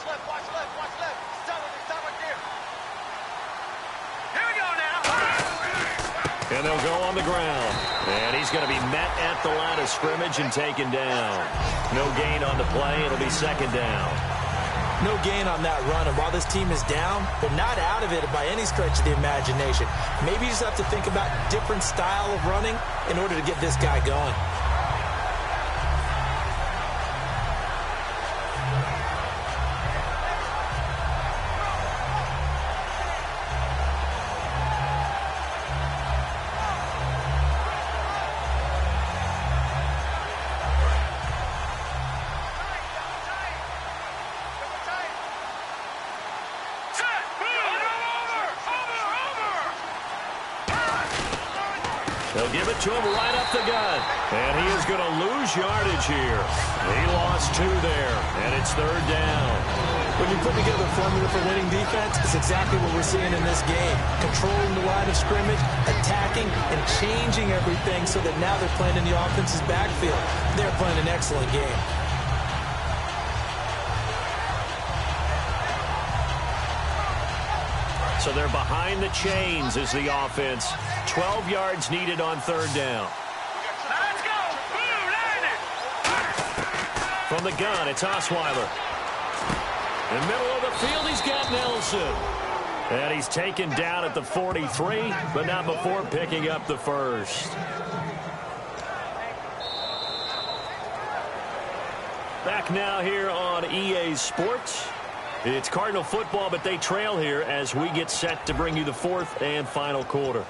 left. Stop right there. Here we go now. And they'll go on the ground. And he's going to be met at the line of scrimmage and taken down. No gain on the play. It'll be 2nd down. No gain on that run. And while this team is down, they're not out of it by any stretch of the imagination. Maybe you just have to think about different style of running in order to get this guy going. They'll give it to him right up the gut. And he is going to lose yardage here. He lost 2 there, and it's 3rd down. When you put together a formula for winning defense, it's exactly what we're seeing in this game. Controlling the line of scrimmage, attacking, and changing everything so that now they're playing in the offense's backfield. They're playing an excellent game. So they're behind the chains as the offense. 12 yards needed on 3rd down. Let's go. Boom, land it. From the gun, it's Osweiler. In the middle of the field, he's got Nelson. And he's taken down at the 43, but not before picking up the 1st. Back now here on EA Sports. It's Cardinal football, but they trail here as we get set to bring you the 4th and final quarter.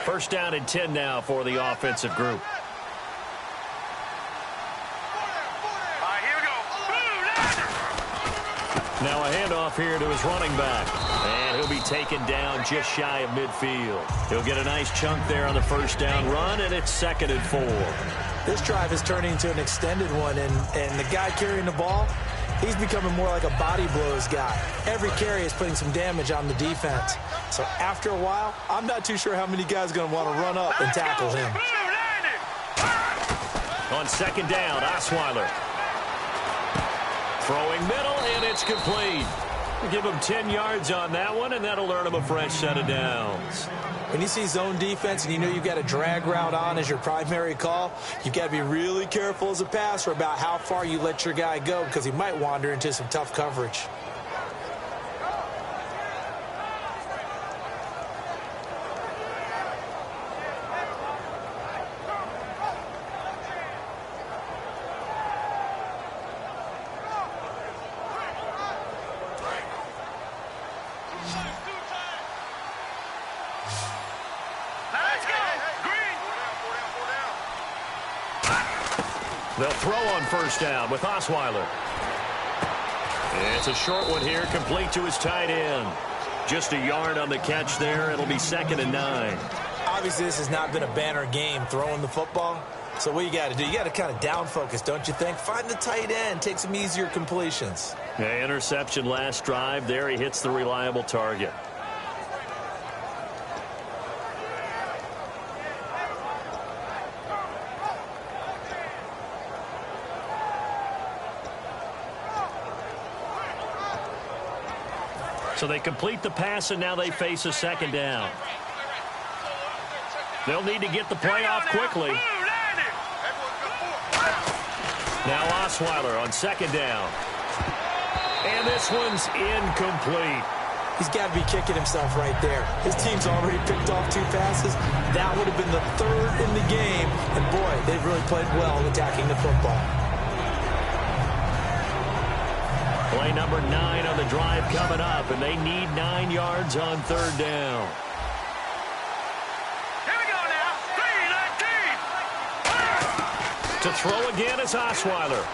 First down and 10 now for the offensive group. All right, here we go. Now a handoff here to his running back. And he'll be taken down just shy of midfield. He'll get a nice chunk there on the first down run, and it's 2nd and 4. This drive is turning into an extended one, and the guy carrying the ball, he's becoming more like a body blows guy. Every carry is putting some damage on the defense. So after a while, I'm not too sure how many guys are going to want to run up and tackle him. On 2nd down, Osweiler. Throwing middle, and it's complete. Give him 10 yards on that one, and that'll earn him a fresh set of downs. When you see zone defense and you know you've got a drag route on as your primary call, you've got to be really careful as a passer about how far you let your guy go because he might wander into some tough coverage. They'll throw on first down with Osweiler. It's a short one here, complete to his tight end. Just a yard on the catch there. It'll be 2nd and 9. Obviously, this has not been a banner game throwing the football. So what you got to do, you got to kind of down focus, don't you think? Find the tight end, take some easier completions. Yeah, interception last drive. There he hits the reliable target. So they complete the pass, and now they face a 2nd down. They'll need to get the play off quickly. Now Osweiler on 2nd down. And this one's incomplete. He's got to be kicking himself right there. His team's already picked off 2 passes. That would have been the 3rd in the game. And, boy, they've really played well attacking the football. Play number 9 on the drive coming up, and they need 9 yards on 3rd down. Here we go now. 3-19. To throw again is Osweiler.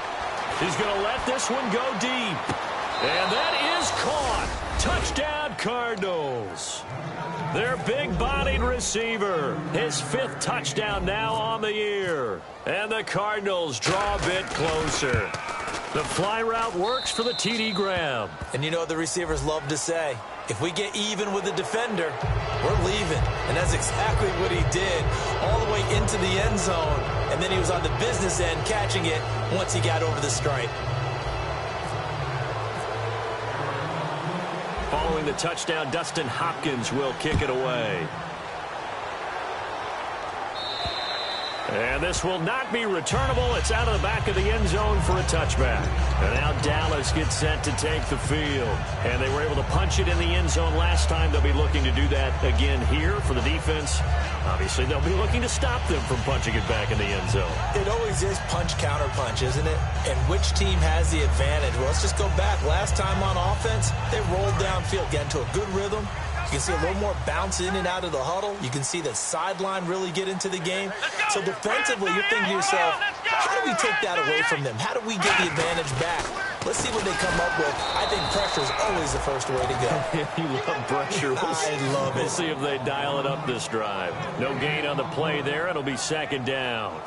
He's going to let this one go deep. And that is caught. Touchdown, Cardinals. Their big-bodied receiver. His 5th touchdown now on the year. And the Cardinals draw a bit closer. The fly route works for the TD grab. And you know what the receivers love to say? If we get even with the defender, we're leaving. And that's exactly what he did all the way into the end zone. And then he was on the business end catching it once he got over the stripe. Following the touchdown, Dustin Hopkins will kick it away. And this will not be returnable. It's out of the back of the end zone for a touchback. And now Dallas gets set to take the field. And they were able to punch it in the end zone last time. They'll be looking to do that again here for the defense. Obviously, they'll be looking to stop them from punching it back in the end zone. It always is punch-counter-punch, isn't it? And which team has the advantage? Well, let's just go back. Last time on offense, they rolled downfield, get into a good rhythm. You can see a little more bounce in and out of the huddle. You can see the sideline really get into the game. So defensively, you're thinking to yourself, how do we take that away from them? How do we get the advantage back? Let's see what they come up with. I think pressure is always the first way to go. You love pressure. I love it. We'll see if they dial it up this drive. No gain on the play there. It'll be 2nd down.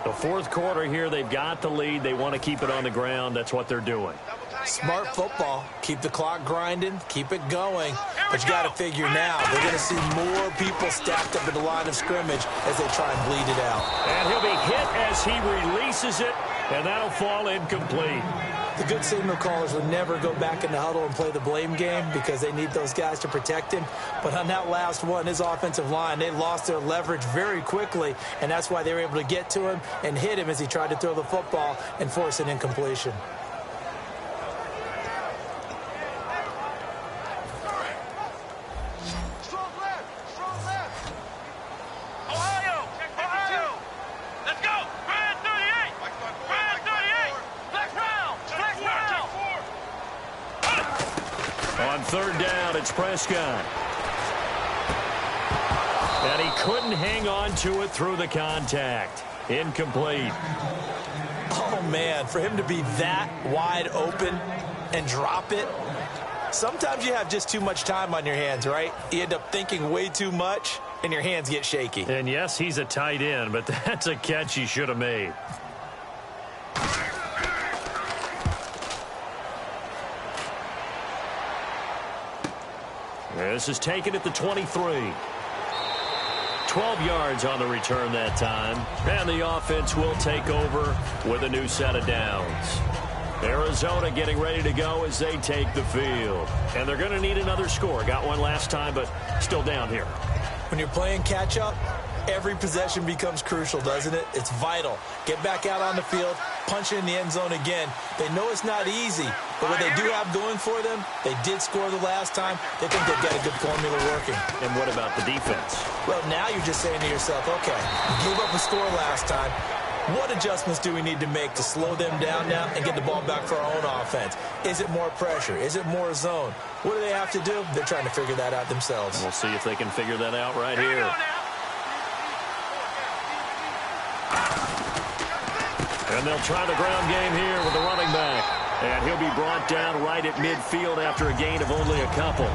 The 4th quarter here, they've got the lead. They want to keep it on the ground. That's what they're doing. Smart football. Keep the clock grinding. Keep it going. But you got to figure now, they're going to see more people stacked up at the line of scrimmage as they try and bleed it out. And he'll be hit as he releases it, and that'll fall incomplete. The good signal callers would never go back in the huddle and play the blame game because they need those guys to protect him. But on that last one, his offensive line, they lost their leverage very quickly, and that's why they were able to get to him and hit him as he tried to throw the football and force an incompletion. On 3rd down, it's Prescott. And he couldn't hang on to it through the contact. Incomplete. Oh, man, for him to be that wide open and drop it. Sometimes you have just too much time on your hands, right? You end up thinking way too much, and your hands get shaky. And, yes, he's a tight end, but that's a catch he should have made. This is taken at the 23. 12 yards on the return that time. And the offense will take over with a new set of downs. Arizona getting ready to go as they take the field. And they're going to need another score. Got one last time, but still down here. When you're playing catch-up, every possession becomes crucial, doesn't it? It's vital. Get back out on the field, punch it in the end zone again. They know it's not easy, but what they do have going for them, they did score the last time. They think they've got a good formula working. And what about the defense? Well, now you're just saying to yourself, okay, you gave up a score last time. What adjustments do we need to make to slow them down now and get the ball back for our own offense? Is it more pressure? Is it more zone? What do they have to do? They're trying to figure that out themselves. We'll see if they can figure that out right here. And they'll try the ground game here with the running back. And he'll be brought down right at midfield after a gain of only a couple.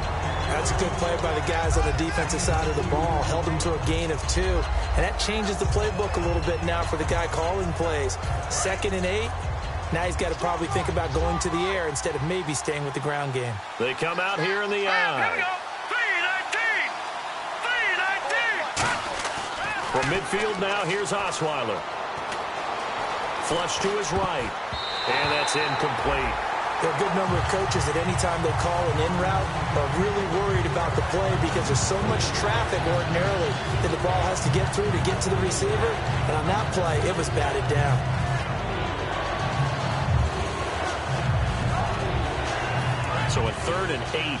That's a good play by the guys on the defensive side of the ball. Held them to a gain of 2. And that changes the playbook a little bit now for the guy calling plays. 2nd and 8. Now he's got to probably think about going to the air instead of maybe staying with the ground game. They come out here in the eye. 3-19. From midfield now, here's Osweiler. Flush to his right. And that's incomplete. There are a good number of coaches that any time they call an in route are really worried about the play because there's so much traffic ordinarily that the ball has to get through to get to the receiver. And on that play, it was batted down. So a 3rd and 8.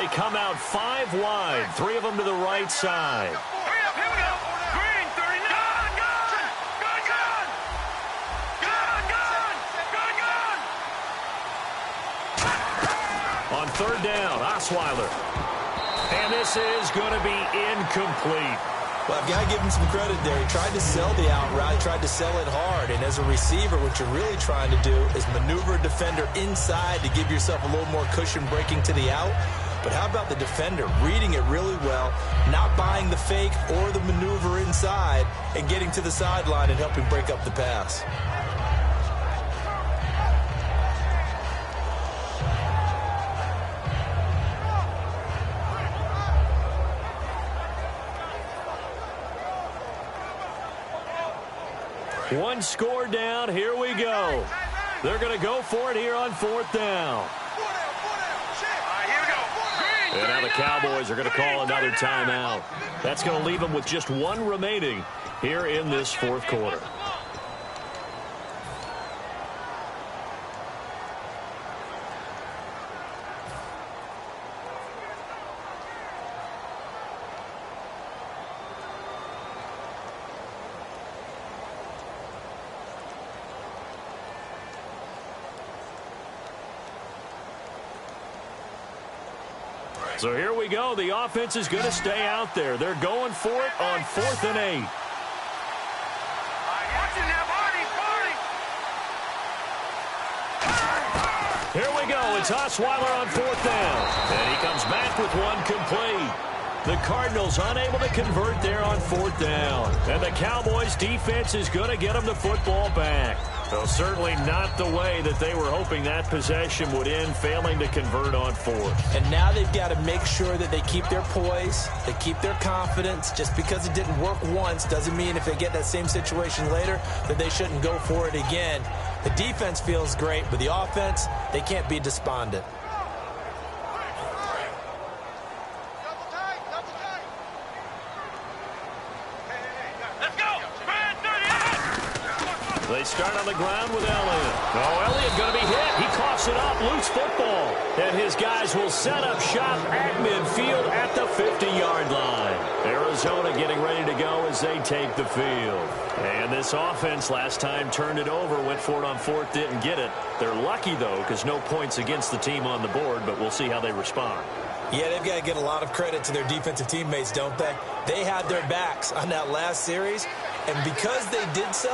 They come out 5 wide. 3 of them to the right side. On 3rd down, Osweiler. And this is going to be incomplete. Well, I've got to give him some credit there. He tried to sell the out route. He tried to sell it hard. And as a receiver, what you're really trying to do is maneuver a defender inside to give yourself a little more cushion breaking to the out. But how about the defender reading it really well, not buying the fake or the maneuver inside, and getting to the sideline and helping break up the pass? One score down. Here we go. They're going to go for it here on 4th down. And now the Cowboys are going to call another timeout. That's going to leave them with just 1 remaining here in this 4th quarter. So here we go. The offense is going to stay out there. They're going for it on 4th and 8. Here we go. It's Osweiler on 4th down. And he comes back with one complete. The Cardinals unable to convert there on 4th down. And the Cowboys defense is going to get them the football back. Well, certainly not the way that they were hoping that possession would end, failing to convert on 4th. And now they've got to make sure that they keep their poise, they keep their confidence. Just because it didn't work once doesn't mean if they get that same situation later that they shouldn't go for it again. The defense feels great, but the offense, they can't be despondent. They start on the ground with Elliott. Oh, Elliott going to be hit. He coughs it up. Loose football. And his guys will set up shop at midfield at the 50-yard line. Arizona getting ready to go as they take the field. And this offense last time turned it over, went for it on 4th, didn't get it. They're lucky, though, because no points against the team on the board, but we'll see how they respond. Yeah, they've got to get a lot of credit to their defensive teammates, don't they? They had their backs on that last series, and because they did so,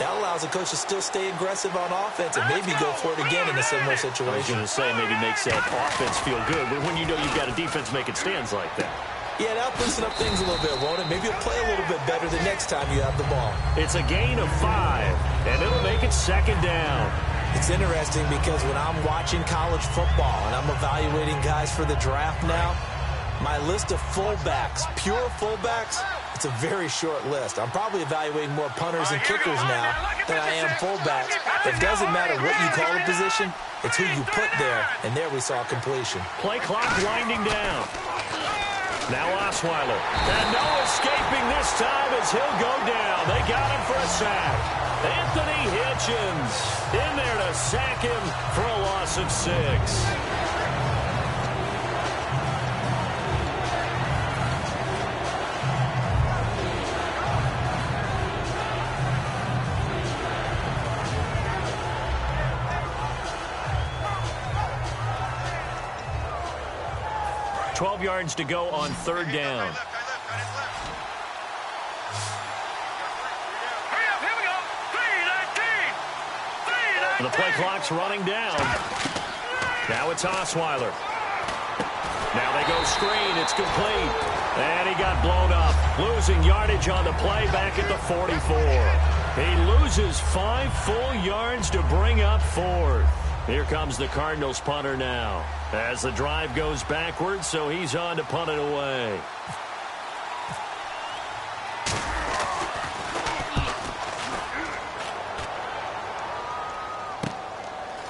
that allows the coach to still stay aggressive on offense and maybe go for it again in a similar situation. I was going to say maybe makes that offense feel good, but when you know you've got a defense making stands like that. Yeah, that'll loosen up things a little bit, won't it? Maybe you'll play a little bit better the next time you have the ball. It's a gain of 5, and it'll make it 2nd down. It's interesting because when I'm watching college football and I'm evaluating guys for the draft now, my list of fullbacks, pure fullbacks, it's a very short list. I'm probably evaluating more punters and kickers now than I am fullbacks. It doesn't matter what you call a position, it's who you put there, and there we saw completion. Play clock winding down. Now Osweiler. And no escaping this time as he'll go down. They got him for a sack. Anthony Hitchens in there to sack him for a loss of 6. Yards to go on 3rd down. The play clock's running down. Now it's Osweiler. Now they go screen. It's complete. And he got blown up. Losing yardage on the play back at the 44. He loses 5 full yards to bring up 4th. Here comes the Cardinals punter now. As the drive goes backwards, so he's on to punt it away.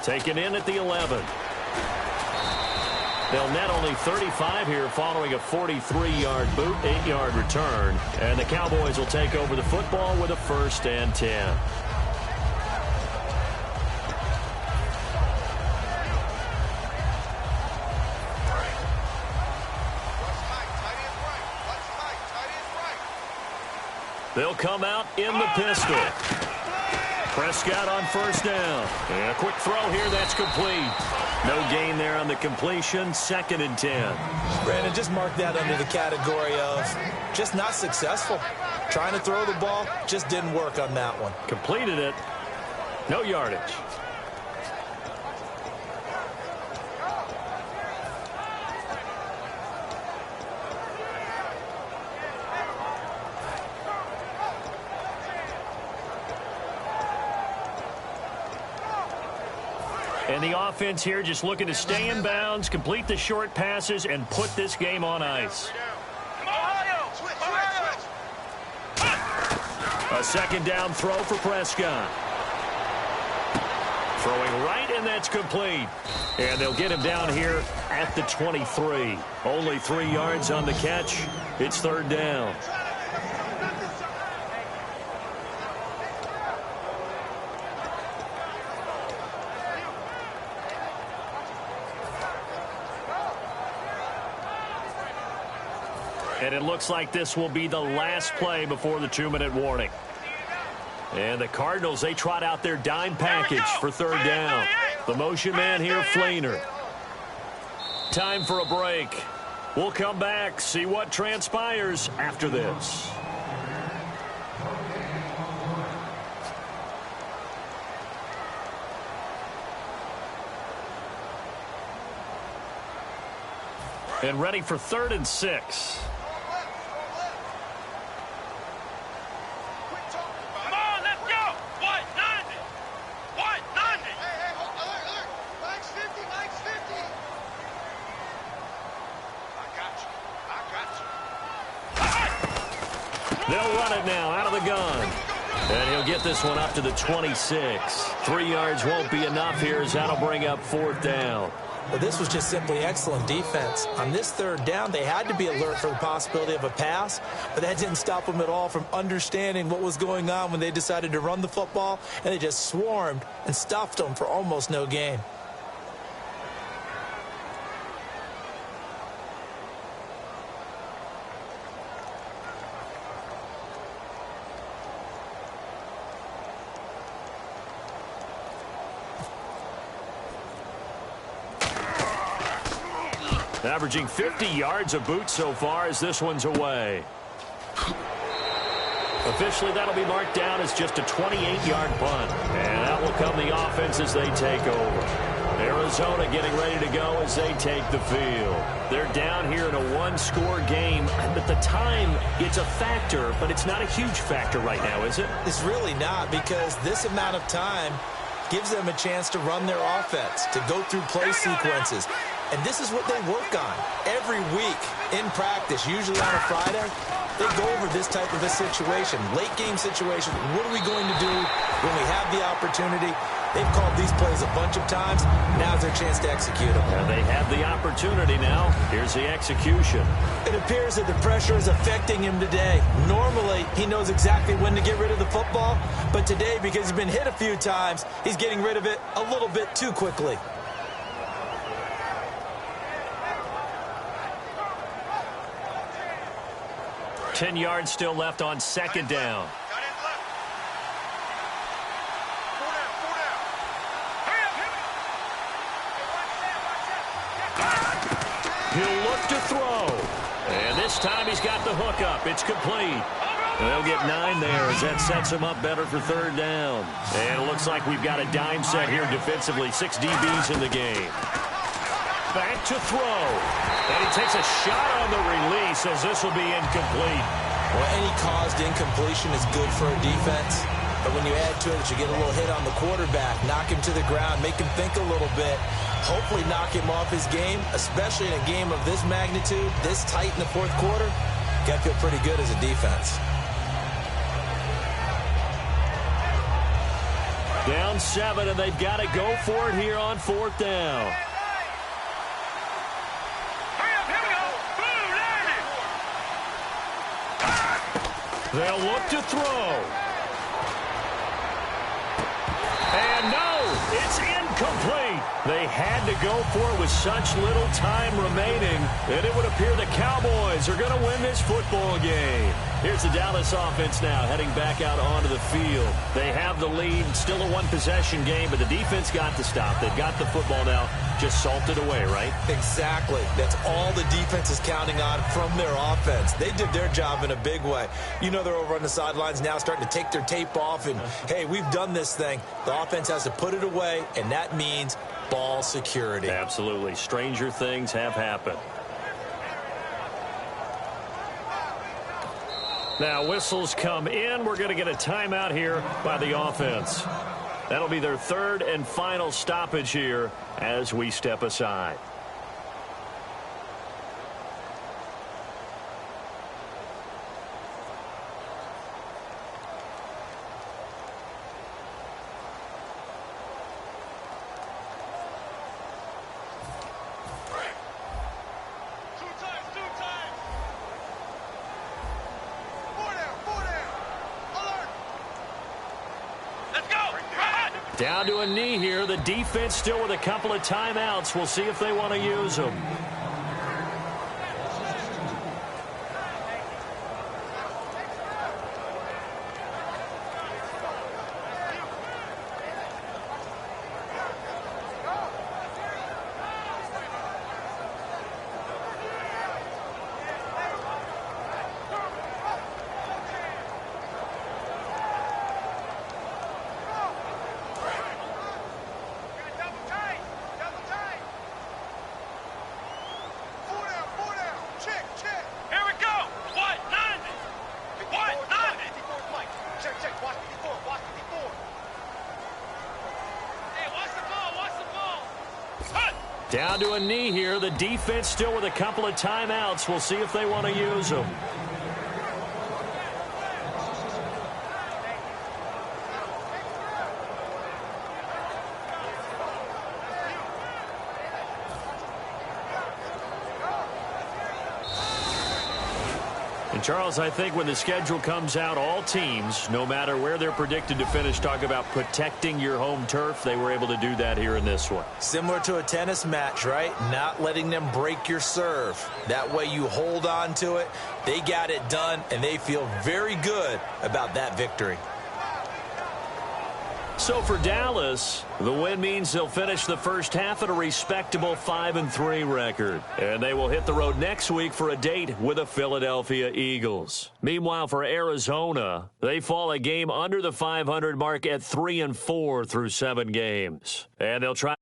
Taken in at the 11. They'll net only 35 here following a 43-yard boot, 8-yard return. And the Cowboys will take over the football with a 1st and 10. They'll come out in the pistol. Prescott on 1st down. And a quick throw here, that's complete. No gain there on the completion, 2nd and 10. Brandon, just mark that under the category of just not successful. Trying to throw the ball, just didn't work on that one. Completed it, no yardage. And the offense here just looking to stay in bounds, complete the short passes, and put this game on ice. A 2nd down throw for Prescott. Throwing right, and that's complete. And they'll get him down here at the 23. Only 3 yards on the catch. It's 3rd down. And it looks like this will be the last play before the 2-minute warning. And the Cardinals, they trot out their dime package for 3rd down. The motion man here, Flainer. Time for a break. We'll come back, see what transpires after this. And ready for 3rd and 6. They'll run it now out of the gun. And he'll get this one up to the 26. 3 yards won't be enough here as that'll bring up 4th down. Well, this was just simply excellent defense. On this 3rd down, they had to be alert for the possibility of a pass, but that didn't stop them at all from understanding what was going on when they decided to run the football, and they just swarmed and stuffed them for almost no gain. Averaging 50 yards a boot so far as this one's away. Officially, that'll be marked down as just a 28-yard punt. And that will come the offense as they take over. Arizona getting ready to go as they take the field. They're down here in a one-score game. At the time, it's a factor, but it's not a huge factor right now, is it? It's really not, because this amount of time gives them a chance to run their offense, to go through play sequences. And this is what they work on every week in practice, usually on a Friday. They go over this type of a situation, late-game situation. What are we going to do when we have the opportunity? They've called these plays a bunch of times. Now's their chance to execute them. And they have the opportunity now. Here's the execution. It appears that the pressure is affecting him today. Normally, he knows exactly when to get rid of the football. But today, because he's been hit a few times, he's getting rid of it a little bit too quickly. Ten yards still left on second down. He'll look to throw. And this time he's got the hook up. It's complete. And they'll get 9 there as that sets him up better for third down. And it looks like we've got a dime set here defensively. 6 DBs in the game. Back to throw. And he takes a shot on the release as this will be incomplete. Well, any caused incompletion is good for a defense. But when you add to it that you get a little hit on the quarterback, knock him to the ground, make him think a little bit, hopefully knock him off his game, especially in a game of this magnitude, this tight in the fourth quarter, got to feel pretty good as a defense. Down 7, and they've got to go for it here on fourth down. They'll look to throw. And no, it's incomplete. They had to go for it with such little time remaining, and it would appear the Cowboys are going to win this football game. Here's the Dallas offense now heading back out onto the field. They have the lead, still a one-possession game, but the defense got to stop. They've got the football now, just salted away, right? Exactly. That's all the defense is counting on from their offense. They did their job in a big way. You know they're over on the sidelines now starting to take their tape off, and, hey, we've done this thing. The offense has to put it away, and that means ball security. Absolutely. Stranger things have happened. Now whistles come in. We're going to get a timeout here by the offense. That'll be their third and final stoppage here as we step aside. Down to a knee here. The defense still with a couple of timeouts. We'll see if they want to use them. Down to a knee here. The defense still with a couple of timeouts. We'll see if they want to use them. And Charles, I think when the schedule comes out, all teams, no matter where they're predicted to finish, talk about protecting your home turf. They were able to do that here in this one. Similar to a tennis match, right? Not letting them break your serve. That way you hold on to it. They got it done, and they feel very good about that victory. So for Dallas, the win means they'll finish the first half at a respectable 5-3 record. And they will hit the road next week for a date with the Philadelphia Eagles. Meanwhile, for Arizona, they fall a game under the 500 mark at 3-4 through 7 games. And they'll try